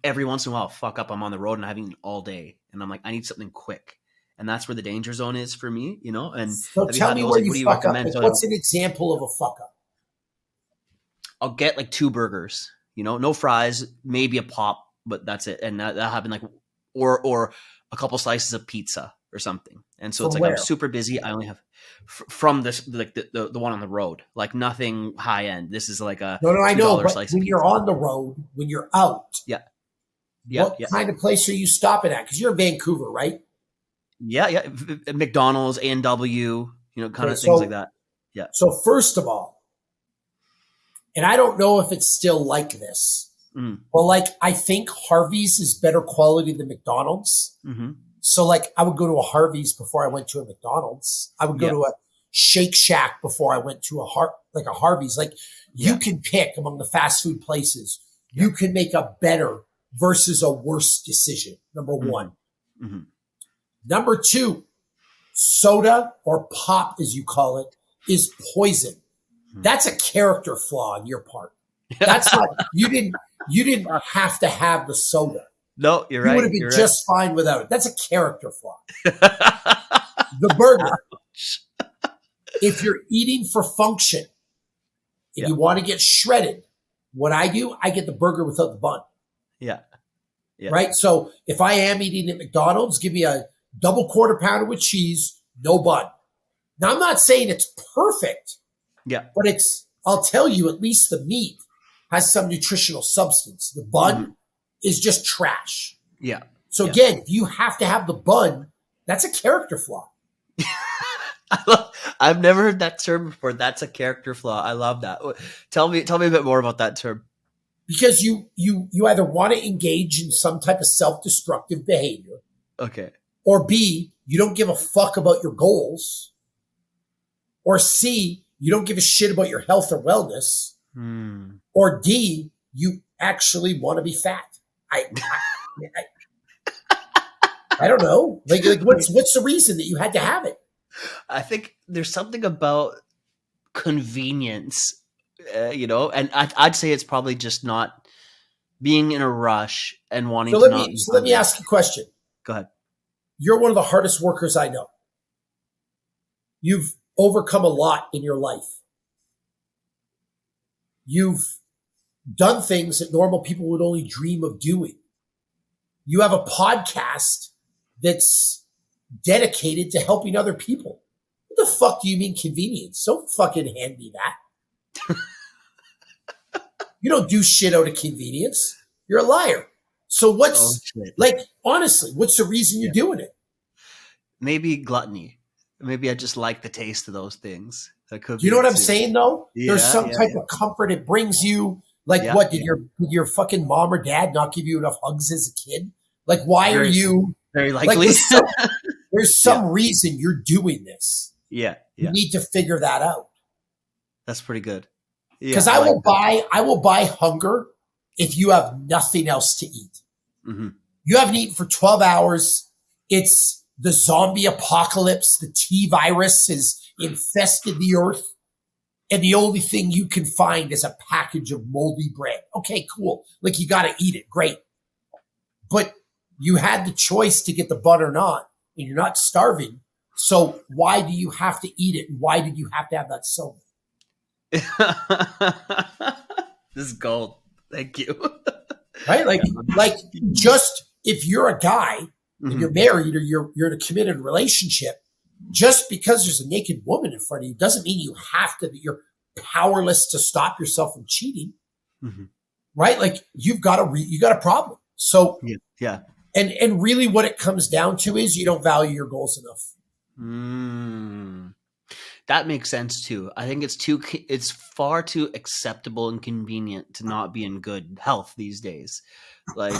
every once in a while, fuck up, I'm on the road and I haven't eaten all day. And I'm like, I need something quick. And that's where the danger zone is for me, you know? And
so tell me where you fuck up. Like, what's an example of a fuck up?
I'll get like 2 burgers, you know, no fries, maybe a pop, but that's it. And that happened like, or a couple slices of pizza or something. And so it's like, I'm super busy. I only have from this, like the one on the road, like nothing high end. This is like a
no, I know. But when you're on the road, when you're out, what kind of place are you stopping at? Because you're in Vancouver, right?
Yeah. McDonald's, A&W, you know, kind of things like that. Yeah.
So first of all, and I don't know if it's still like this, but like I think Harvey's is better quality than McDonald's. So like I would go to a Harvey's before I went to a McDonald's. I would go to a Shake Shack before I went to a Harvey's. Like you can pick among the fast food places. You can make a better versus a worse decision. Number one. Number 2, soda or pop, as you call it, is poison. That's a character flaw on your part. That's not, you didn't have to have the soda.
No, you're right.
You would have been just fine without it. That's a character flaw. The burger. If you're eating for function, if you want to get shredded, what I do, I get the burger without the bun.
Yeah.
Right? So if I am eating at McDonald's, give me a double quarter pounder with cheese, no bun. Now, I'm not saying it's perfect.
Yeah.
But I'll tell you, at least the meat has some nutritional substance. The bun is just trash.
Yeah.
So again, if you have to have the bun, that's a character flaw.
I've never heard that term before. That's a character flaw. I love that. Tell me a bit more about that term.
Because you either want to engage in some type of self-destructive behavior.
Okay.
Or B, you don't give a fuck about your goals. Or C, you don't give a shit about your health or wellness. Or D, you actually want to be fat. I don't know. Like what's the reason that you had to have it?
I think there's something about convenience, you know, and I'd say it's probably just not being in a rush and wanting to not.
So let me ask you a question.
Go ahead.
You're one of the hardest workers I know. You've overcome a lot in your life. You've done things that normal people would only dream of doing. You have a podcast that's dedicated to helping other people. What the fuck do you mean convenience? Don't fucking hand me that. You don't do shit out of convenience. You're a liar. So honestly, what's the reason you're doing it?
maybe gluttony. Maybe I just like the taste of those things. That could
Do you
be
know what
it
I'm
too.
saying though? There's
Yeah,
some
yeah,
type
yeah,
of comfort it brings you. Like
yeah,
what,
yeah.
did your fucking mom or dad not give you enough hugs as a kid? Like why are
Very,
you
very
like
likely.
there's
Yeah,
some reason you're doing this.
yeah,
You
yeah.
need to figure that out.
That's pretty good. Yeah,
Because
I like that.
I will buy hunger if you have nothing else to eat.
Hmm.
You haven't eaten for 12 hours. It's the zombie apocalypse. The T virus has infested the earth. And the only thing you can find is a package of moldy bread. Okay, cool. Like you got to eat it. Great. But you had the choice to get the bun or not, and you're not starving. So why do you have to eat it? And why did you have to have that soda?
This is gold. Thank you.
Right? Like just if you're a guy and
Hmm.
you're married or you're in a committed relationship, just because there's a naked woman in front of you doesn't mean you have to, that you're powerless to stop yourself from cheating.
Hmm.
Right? Like you got a problem. So
Yeah, yeah.
and really what it comes down to is you don't value your goals enough.
Mm. That makes sense too. I think it's far too acceptable and convenient to not be in good health these days. Like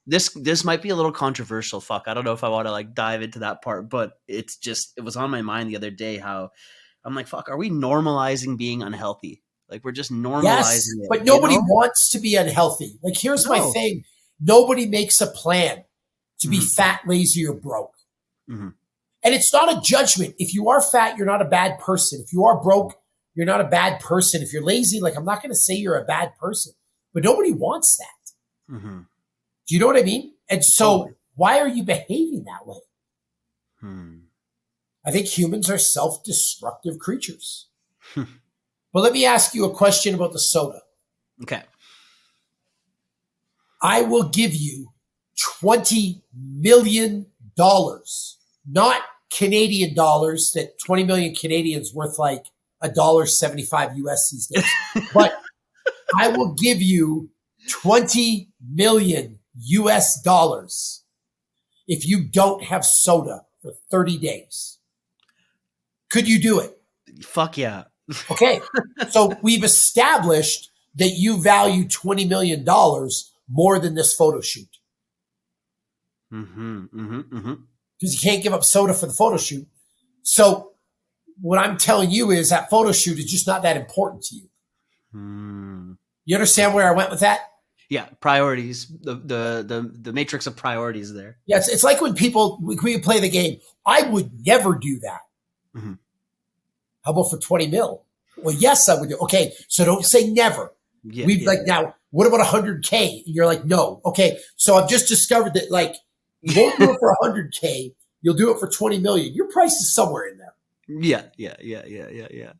this might be a little controversial. Fuck, I don't know if I want to like dive into that part, but it was on my mind the other day how I'm like, fuck, are we normalizing being unhealthy? Like we're just
Yes,
normalizing it,
but
you
nobody
know?
wants to be unhealthy. Like here's my
No.
thing. Nobody makes a plan to be
Hmm.
fat, lazy, or broke.
Hmm.
And it's not a judgment. If you are fat, you're not a bad person. If you are broke, you're not a bad person. If you're lazy, like I'm not going to say you're a bad person, but nobody wants that.
Hmm.
Do you know what I mean? And
Totally.
so why are you behaving that way?
Hmm.
I think humans are self-destructive creatures. But let me ask you a question about the soda.
Okay.
I will give you $20 million, not Canadian dollars, that 20 million Canadians worth like $1.75 US these days. But I will give you 20 million US dollars if you don't have soda for 30 days. Could you do it?
Fuck yeah.
Okay. So we've established that you value $20 million more than this photo shoot
Hmm. Hmm. Hmm.
because you can't give up soda for the photo shoot. So what I'm telling you is that photo shoot is just not that important to you.
Hmm.
You understand where I went with that?
Yeah, priorities. The matrix of priorities there.
Yeah, it's like when we play the game. I would never do that.
Hmm.
How about for 20 mil? Well, yes, I would do. Okay, so don't say never.
Yeah,
We've
yeah,
like now, what about 100K? And you're like, no. Okay, so I've just discovered that like you won't do it for 100K. You'll do it for 20 million. Your price is somewhere in there.
yeah, yeah, yeah, yeah, yeah, yeah.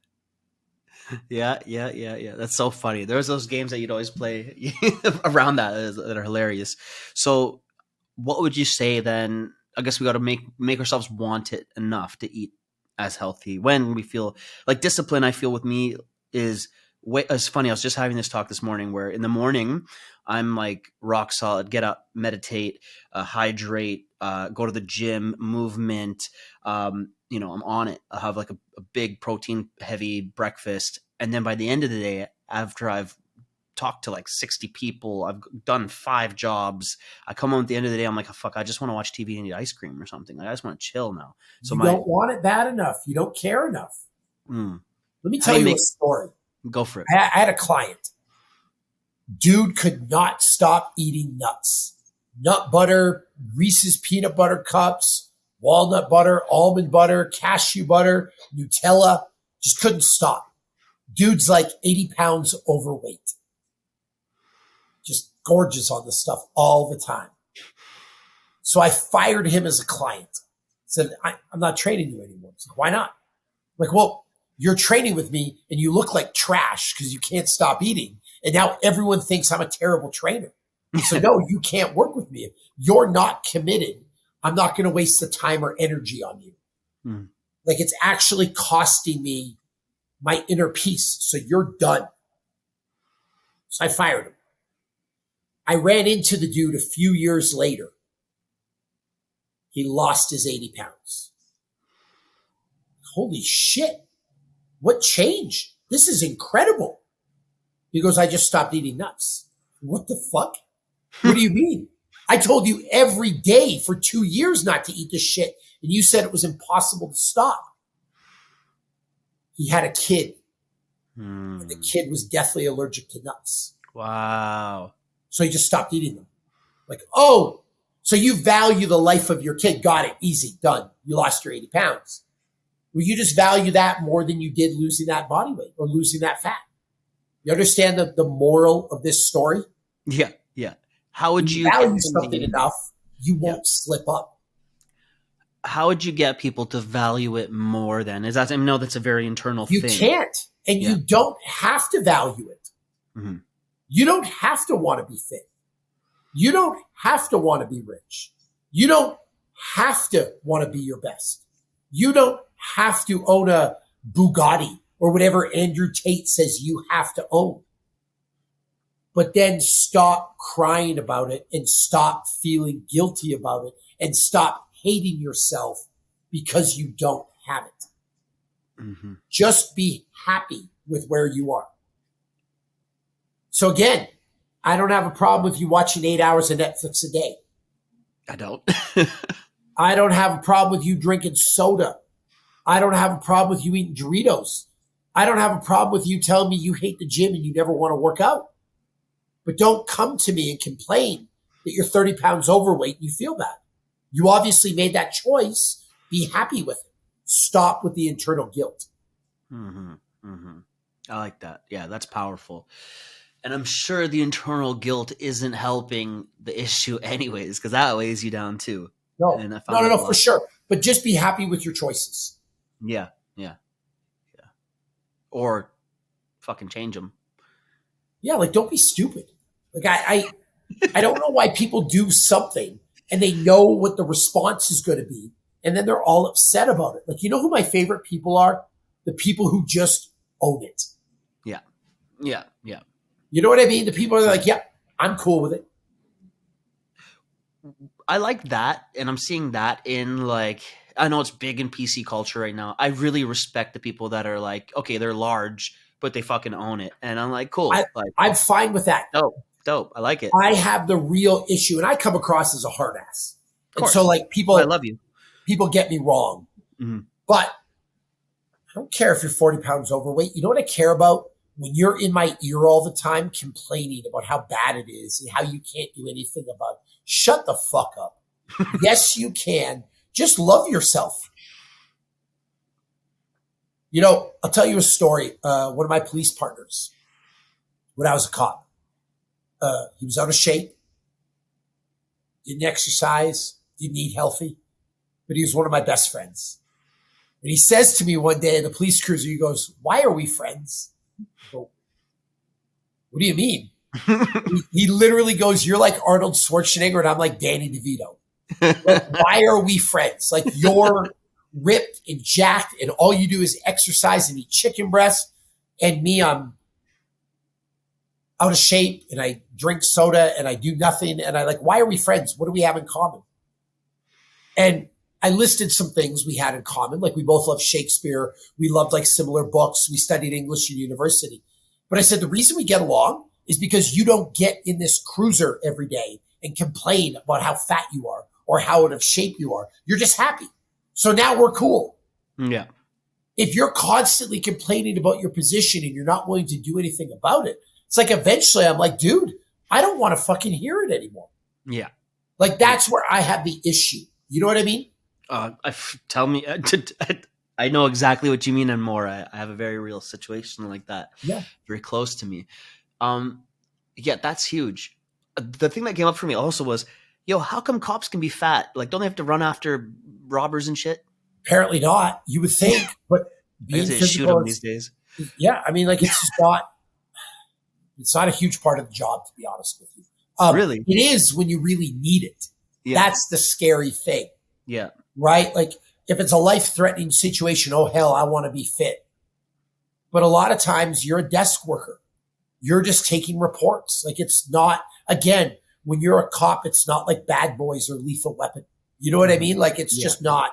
Yeah, yeah, yeah, yeah. That's so funny. There's those games that you'd always play around that are hilarious. So, what would you say then? I guess we got to make ourselves want it enough to eat as healthy when we feel like discipline. I feel with me is way. It's funny. I was just having this talk this morning where in the morning I'm like rock solid. Get up, meditate, hydrate, go to the gym, movement. I'm on it. I'll have like a big protein heavy breakfast. And then by the end of the day, after I've talked to like 60 people, I've done 5 jobs, I come home at the end of the day, I'm like, oh, fuck, I just want to watch TV and eat ice cream or something. Like, I just want to chill now. So
You don't want it bad enough. You don't care enough.
mm,
Let me
how do
tell
you
you
make,
a story.
go for it.
I had a client. Dude could not stop eating nuts. Nut butter, Reese's peanut butter cups, walnut butter, almond butter, cashew butter, Nutella. Just couldn't stop. Dude's like 80 pounds overweight. Just gorgeous on the stuff all the time. So I fired him as a client. Said, I'm not training you anymore. He's like, why not? I'm like, well, you're training with me and you look like trash because you can't stop eating. And now everyone thinks I'm a terrible trainer. So no, you can't work with me. If you're not committed, I'm not going to waste the time or energy on you.
Mm.
Like it's actually costing me my inner peace. So you're done. So I fired him. I ran into the dude a few years later. He lost his 80 pounds. holy shit, what changed? This is incredible. He goes, I just stopped eating nuts. What the fuck? What do you mean? I told you every day for 2 years not to eat this shit, and you said it was impossible to stop. He had a kid. And the kid was deathly allergic to nuts.
Wow.
So he just stopped eating them. Like, oh, so you value the life of your kid. Got it. Easy. Done. You lost your 80 pounds. Well, you just value that more than you did losing that body weight or losing that fat. You understand the moral of this story?
Yeah. Yeah. How would you
value something enough, you won't slip up.
How would you get people to value it more then? Is that, I know that's a very internal thing.
You can't. And you don't have to value it.
Mm-hmm.
You don't have to want to be fit. You don't have to want to be rich. You don't have to want to be your best. You don't have to own a Bugatti or whatever Andrew Tate says you have to own. But then stop crying about it and stop feeling guilty about it and stop hating yourself because you don't have it. Mm-hmm. Just be happy with where you are. So again, I don't have a problem with you watching 8 hours of Netflix a day.
I don't.
I don't have a problem with you drinking soda. I don't have a problem with you eating Doritos. I don't have a problem with you telling me you hate the gym and you never want to work out. But don't come to me and complain that you're 30 pounds overweight and you feel bad. You obviously made that choice. Be happy with it. Stop with the internal guilt.
Mm-hmm. Mm-hmm. I like that. Yeah, that's powerful. And I'm sure the internal guilt isn't helping the issue anyways, because that weighs you down too.
No, for sure. But just be happy with your choices.
Yeah. Or fucking change them.
Yeah, like don't be stupid. Like I don't know why people do something and they know what the response is going to be, and then they're all upset about it. Like, you know who my favorite people are? The people who just own it.
Yeah.
You know what I mean? The people are like, yeah, I'm cool with it.
I like that, and I'm seeing that in, like, I know it's big in PC culture right now. I really respect the people that are like, okay, they're large, but they fucking own it. And I'm like, cool.
I'm fine with that.
Dope. I like it.
I have the real issue, and I come across as a hard ass. And so, like, people,
I love you.
People get me wrong. Mm-hmm. But I don't care if you're 40 pounds overweight. You know what I care about? When you're in my ear all the time complaining about how bad it is and how you can't do anything about it. Shut the fuck up. Yes, you can. Just love yourself. You know, I'll tell you a story. One of my police partners, when I was a cop, he was out of shape, didn't exercise, didn't eat healthy, but he was one of my best friends. And he says to me one day in the police cruiser, he goes, "Why are we friends?" I go, "What do you mean?" he literally goes, "You're like Arnold Schwarzenegger and I'm like Danny DeVito. Like, why are we friends? Like, you're ripped and jacked and all you do is exercise and eat chicken breasts, and me, I'm out of shape and I drink soda and I do nothing. And I like, why are we friends? What do we have in common?" And I listed some things we had in common. Like, we both loved Shakespeare. We loved like similar books. We studied English in university. But I said, the reason we get along is because you don't get in this cruiser every day and complain about how fat you are or how out of shape you are. You're just happy. So now we're cool.
Yeah.
If you're constantly complaining about your position and you're not willing to do anything about it, it's like eventually I'm like, dude, I don't want to fucking hear it anymore.
Yeah.
Like, that's where I have the issue. You know what I mean?
Tell me. I know exactly what you mean and more. I have a very real situation like that.
Yeah.
Very close to me. Yeah, that's huge. The thing that came up for me also was, yo, how come cops can be fat? Like, don't they have to run after robbers and shit?
Apparently not. You would think, but
being physical, shoot them these days.
Yeah, I mean, like, it's just not. It's not a huge part of the job, to be honest with you.
Really,
it is when you really need it. Yeah. That's the scary thing.
Yeah.
Right. Like, if it's a life-threatening situation, oh hell, I want to be fit. But a lot of times you're a desk worker. You're just taking reports. Like, it's not, again, when you're a cop, it's not like Bad Boys or Lethal Weapon. You know what I mean? Like, it's just not.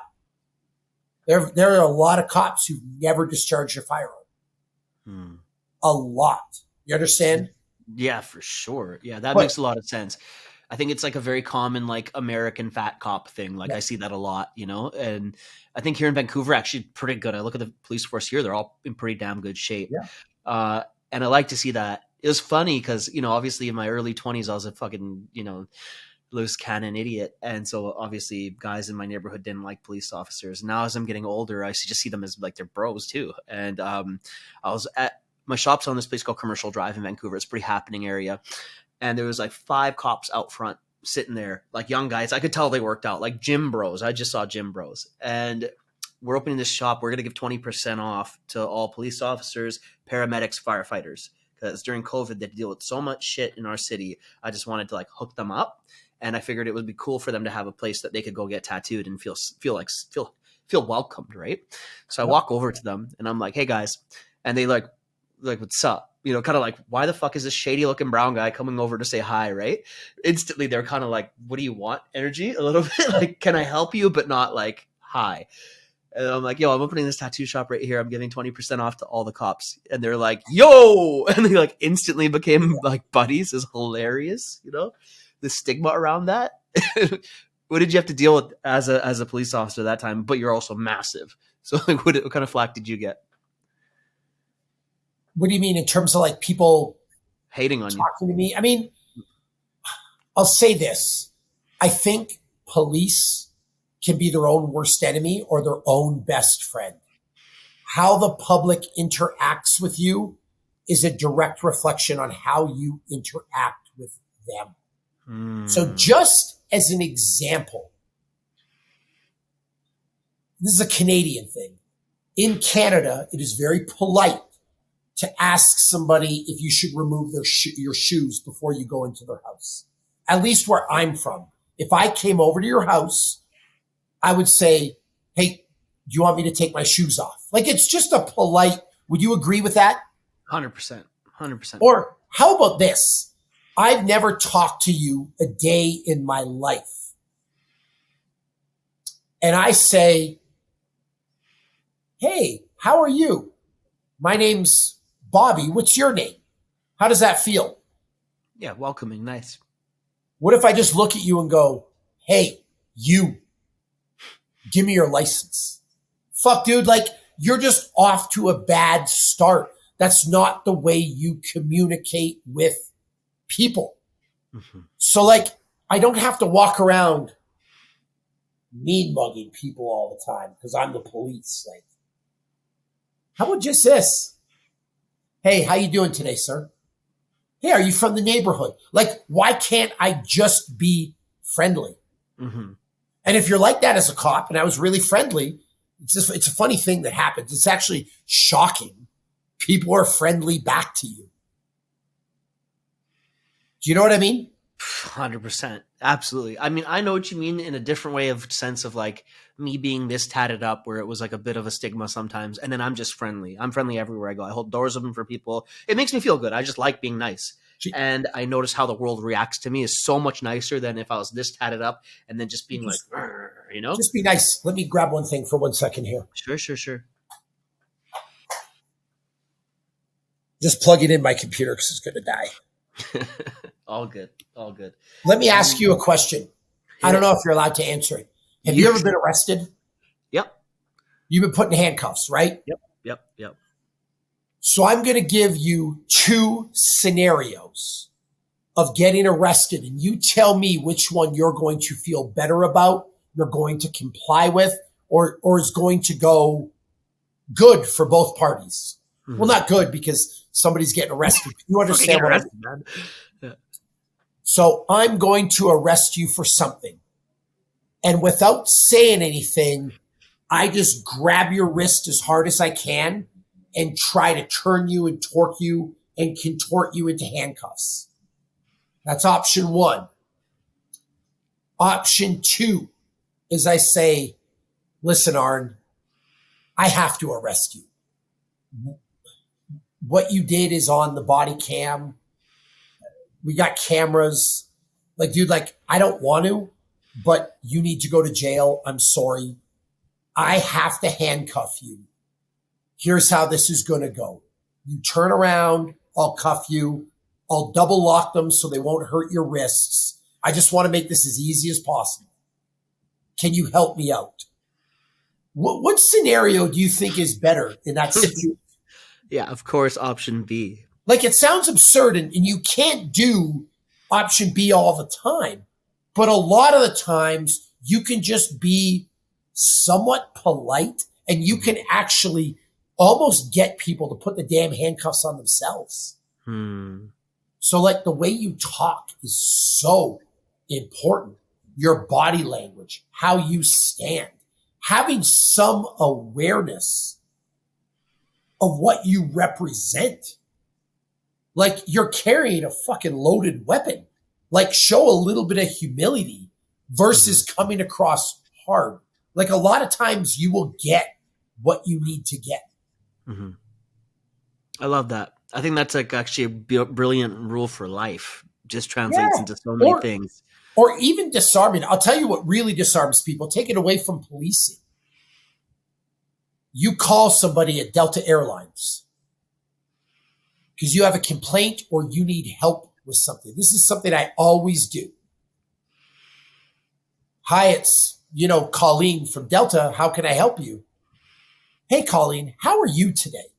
There are a lot of cops who've never discharged a firearm.
Hmm.
A lot. You understand?
Yeah, for sure. Yeah, that
But
makes a lot of sense. I think it's like a very common like American fat cop thing. Like
yeah,
I see that a lot, you know. And I think here in Vancouver, actually, pretty good. I look at the police force here; they're all in pretty damn good shape.
yeah,
Uh, and I like to see that. It was funny because obviously in my early 20s, I was a fucking loose cannon idiot, and so obviously guys in my neighborhood didn't like police officers. Now as I'm getting older, I just see them as like they're bros too. And I was at my shop's on this place called Commercial Drive in Vancouver. It's a pretty happening area, and there was like 5 cops out front sitting there, like young guys. I could tell they worked out, like gym bros. I just saw gym bros, and we're opening this shop. We're going to give 20% off to all police officers, paramedics, firefighters. Because during COVID, they deal with so much shit in our city. I just wanted to like hook them up, and I figured it would be cool for them to have a place that they could go get tattooed and feel welcomed, right? So I
yeah.
walk over to them, and I'm like, "Hey guys," and they like what's up? Kind of like, why the fuck is this shady looking brown guy coming over to say hi, right? Instantly, they're kind of like, what do you want? Energy a little bit, like, can I help you, but not like hi. And I'm like, yo, I'm opening this tattoo shop right here. I'm giving 20% off to all the cops. And they're like, yo. And they like instantly became like buddies. Is hilarious, the stigma around that. What did you have to deal with as a police officer that time? But you're also massive. So like, what kind of flack did you get?
What do you mean in terms of like people
Hating on you.
talking to me? I mean, I'll say this. I think police can be their own worst enemy or their own best friend. How the public interacts with you is a direct reflection on how you interact with them. So just as an example, this is a Canadian thing. In Canada, it is very polite to ask somebody if you should remove your shoes before you go into their house. At least where I'm from. If I came over to your house, I would say, hey, do you want me to take my shoes off? Like, it's just a polite, would you agree with that?
100%. 100%.
Or how about this? I've never talked to you a day in my life. And I say, hey, how are you? My name's Bobby. What's your name? How does that feel?
Yeah, welcoming. Nice.
What if I just look at you and go, hey, you, give me your license? Fuck, dude, like, you're just off to a bad start. That's not the way you communicate with people. Mm-hmm. So, like, I don't have to walk around mean mugging people all the time because I'm the police. Like, how about just this? Hey, how you doing today, sir? Hey, are you from the neighborhood? Like, why can't I just be friendly? Mm-hmm. And if you're like that as a cop, and I was really friendly, it's a funny thing that happens. It's actually shocking. People are friendly back to you. Do you know what I mean?
100%. Absolutely. I mean, I know what you mean in a different way of sense of like me being this tatted up where it was like a bit of a stigma sometimes. And then I'm just friendly. I'm friendly everywhere I go. I hold doors open for people. It makes me feel good. I just like being nice. And I notice how the world reacts to me is so much nicer than if I was this tatted up and then just being just, like,
Just be nice. Let me grab one thing for 1 second here.
Sure.
Just plug it in my computer because it's going to die.
All good.
Let me ask you a question. Yeah. I don't know if you're allowed to answer it. Have you ever been arrested?
Yep.
You've been put in handcuffs, right?
Yep.
So I'm going to give you 2 scenarios of getting arrested, and you tell me which one you're going to feel better about, you're going to comply with, or is going to go good for both parties. Mm-hmm. Well, not good because somebody's getting arrested. You understand what
arrested, man. Yeah.
So I'm going to arrest you for something. And without saying anything, I just grab your wrist as hard as I can and try to turn you and torque you and contort you into handcuffs. That's option 1. Option 2 is I say, listen, Aren, I have to arrest you. What you did is on the body cam. We got cameras. Like, dude, like, I don't want to, but you need to go to jail. I'm sorry. I have to handcuff you. Here's how this is going to go. You turn around, I'll cuff you. I'll double lock them so they won't hurt your wrists. I just want to make this as easy as possible. Can you help me out? What scenario do you think is better in that situation?
Yeah, of course, option B.
Like, it sounds absurd, and you can't do option B all the time. But a lot of the times, you can just be somewhat polite, and you can actually almost get people to put the damn handcuffs on themselves. So, like, the way you talk is so important. Your body language, how you stand, having some awareness of what you represent. Like, you're carrying a fucking loaded weapon. Like, show a little bit of humility versus coming across hard. Like, a lot of times you will get what you need to get.
I love that. I think that's like actually a brilliant rule for life. Just translates into so many things.
Or even disarming. I'll tell you what really disarms people. Take it away from policing. You call somebody at Delta Airlines because you have a complaint or you need help with something. This is something I always do. Hi, it's, Colleen from Delta. How can I help you? Hey, Colleen, how are you today?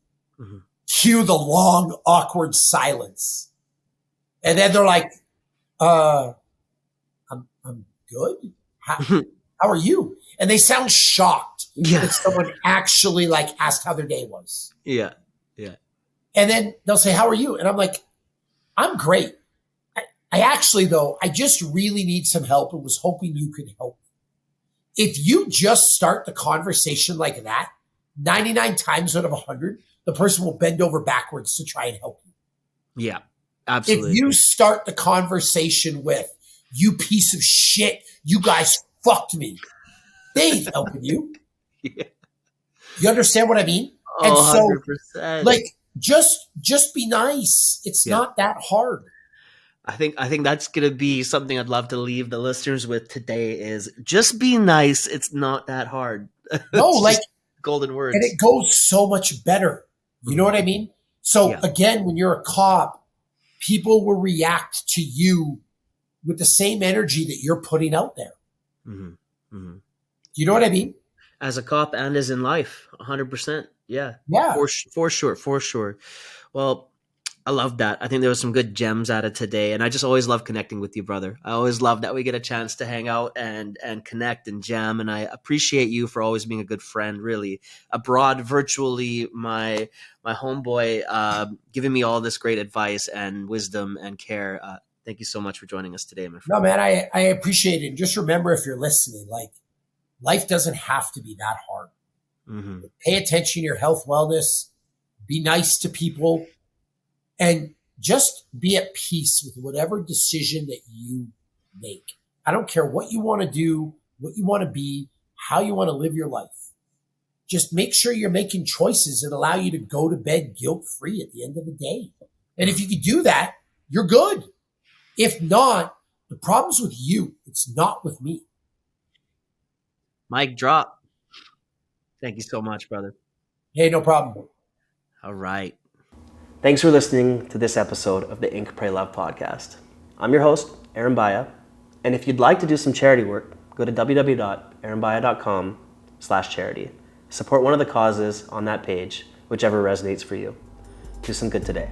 Cue the long, awkward silence. And then they're like, I'm good. How are you? And they sound shocked that someone actually asked how their day was.
Yeah.
And then they'll say, how are you? And I'm like, I'm great. I actually, though, I just really need some help and was hoping you could help. If you just start the conversation like that, 99 times out of 100, the person will bend over backwards to try and help you.
Yeah, absolutely.
If you start the conversation with, you piece of shit, you guys fucked me, they ain't helping you.
Yeah.
You understand what I mean?
And
so, 100%. Just be nice. It's not that hard.
I think that's going to be something I'd love to leave the listeners with today is just be nice. It's not that hard.
No,
golden words.
And it goes so much better. You know what I mean? So again, when you're a cop, people will react to you with the same energy that you're putting out there. You know what I mean?
As a cop and as in life, 100%. Yeah. For sure. Well, I love that. I think there was some good gems out of today, and I just always love connecting with you, brother. I always love that we get a chance to hang out and connect and jam, and I appreciate you for always being a good friend, really. Abroad, virtually, my homeboy, giving me all this great advice and wisdom and care. Thank you so much for joining us today, my friend.
No, man, I appreciate it. And just remember, if you're listening, life doesn't have to be that hard. Pay attention to your health, wellness, be nice to people, and just be at peace with whatever decision that you make. I don't care what you want to do, what you want to be, how you want to live your life. Just make sure you're making choices that allow you to go to bed guilt-free at the end of the day. And if you can do that, you're good. If not, the problem's with you. It's not with me.
Mic drop. Thank you so much, brother.
Hey, no problem.
All right. Thanks for listening to this episode of the Ink, Pray, Love podcast. I'm your host, Aren Baya. And if you'd like to do some charity work, go to www.arenbaya.com/charity. Support one of the causes on that page, whichever resonates for you. Do some good today.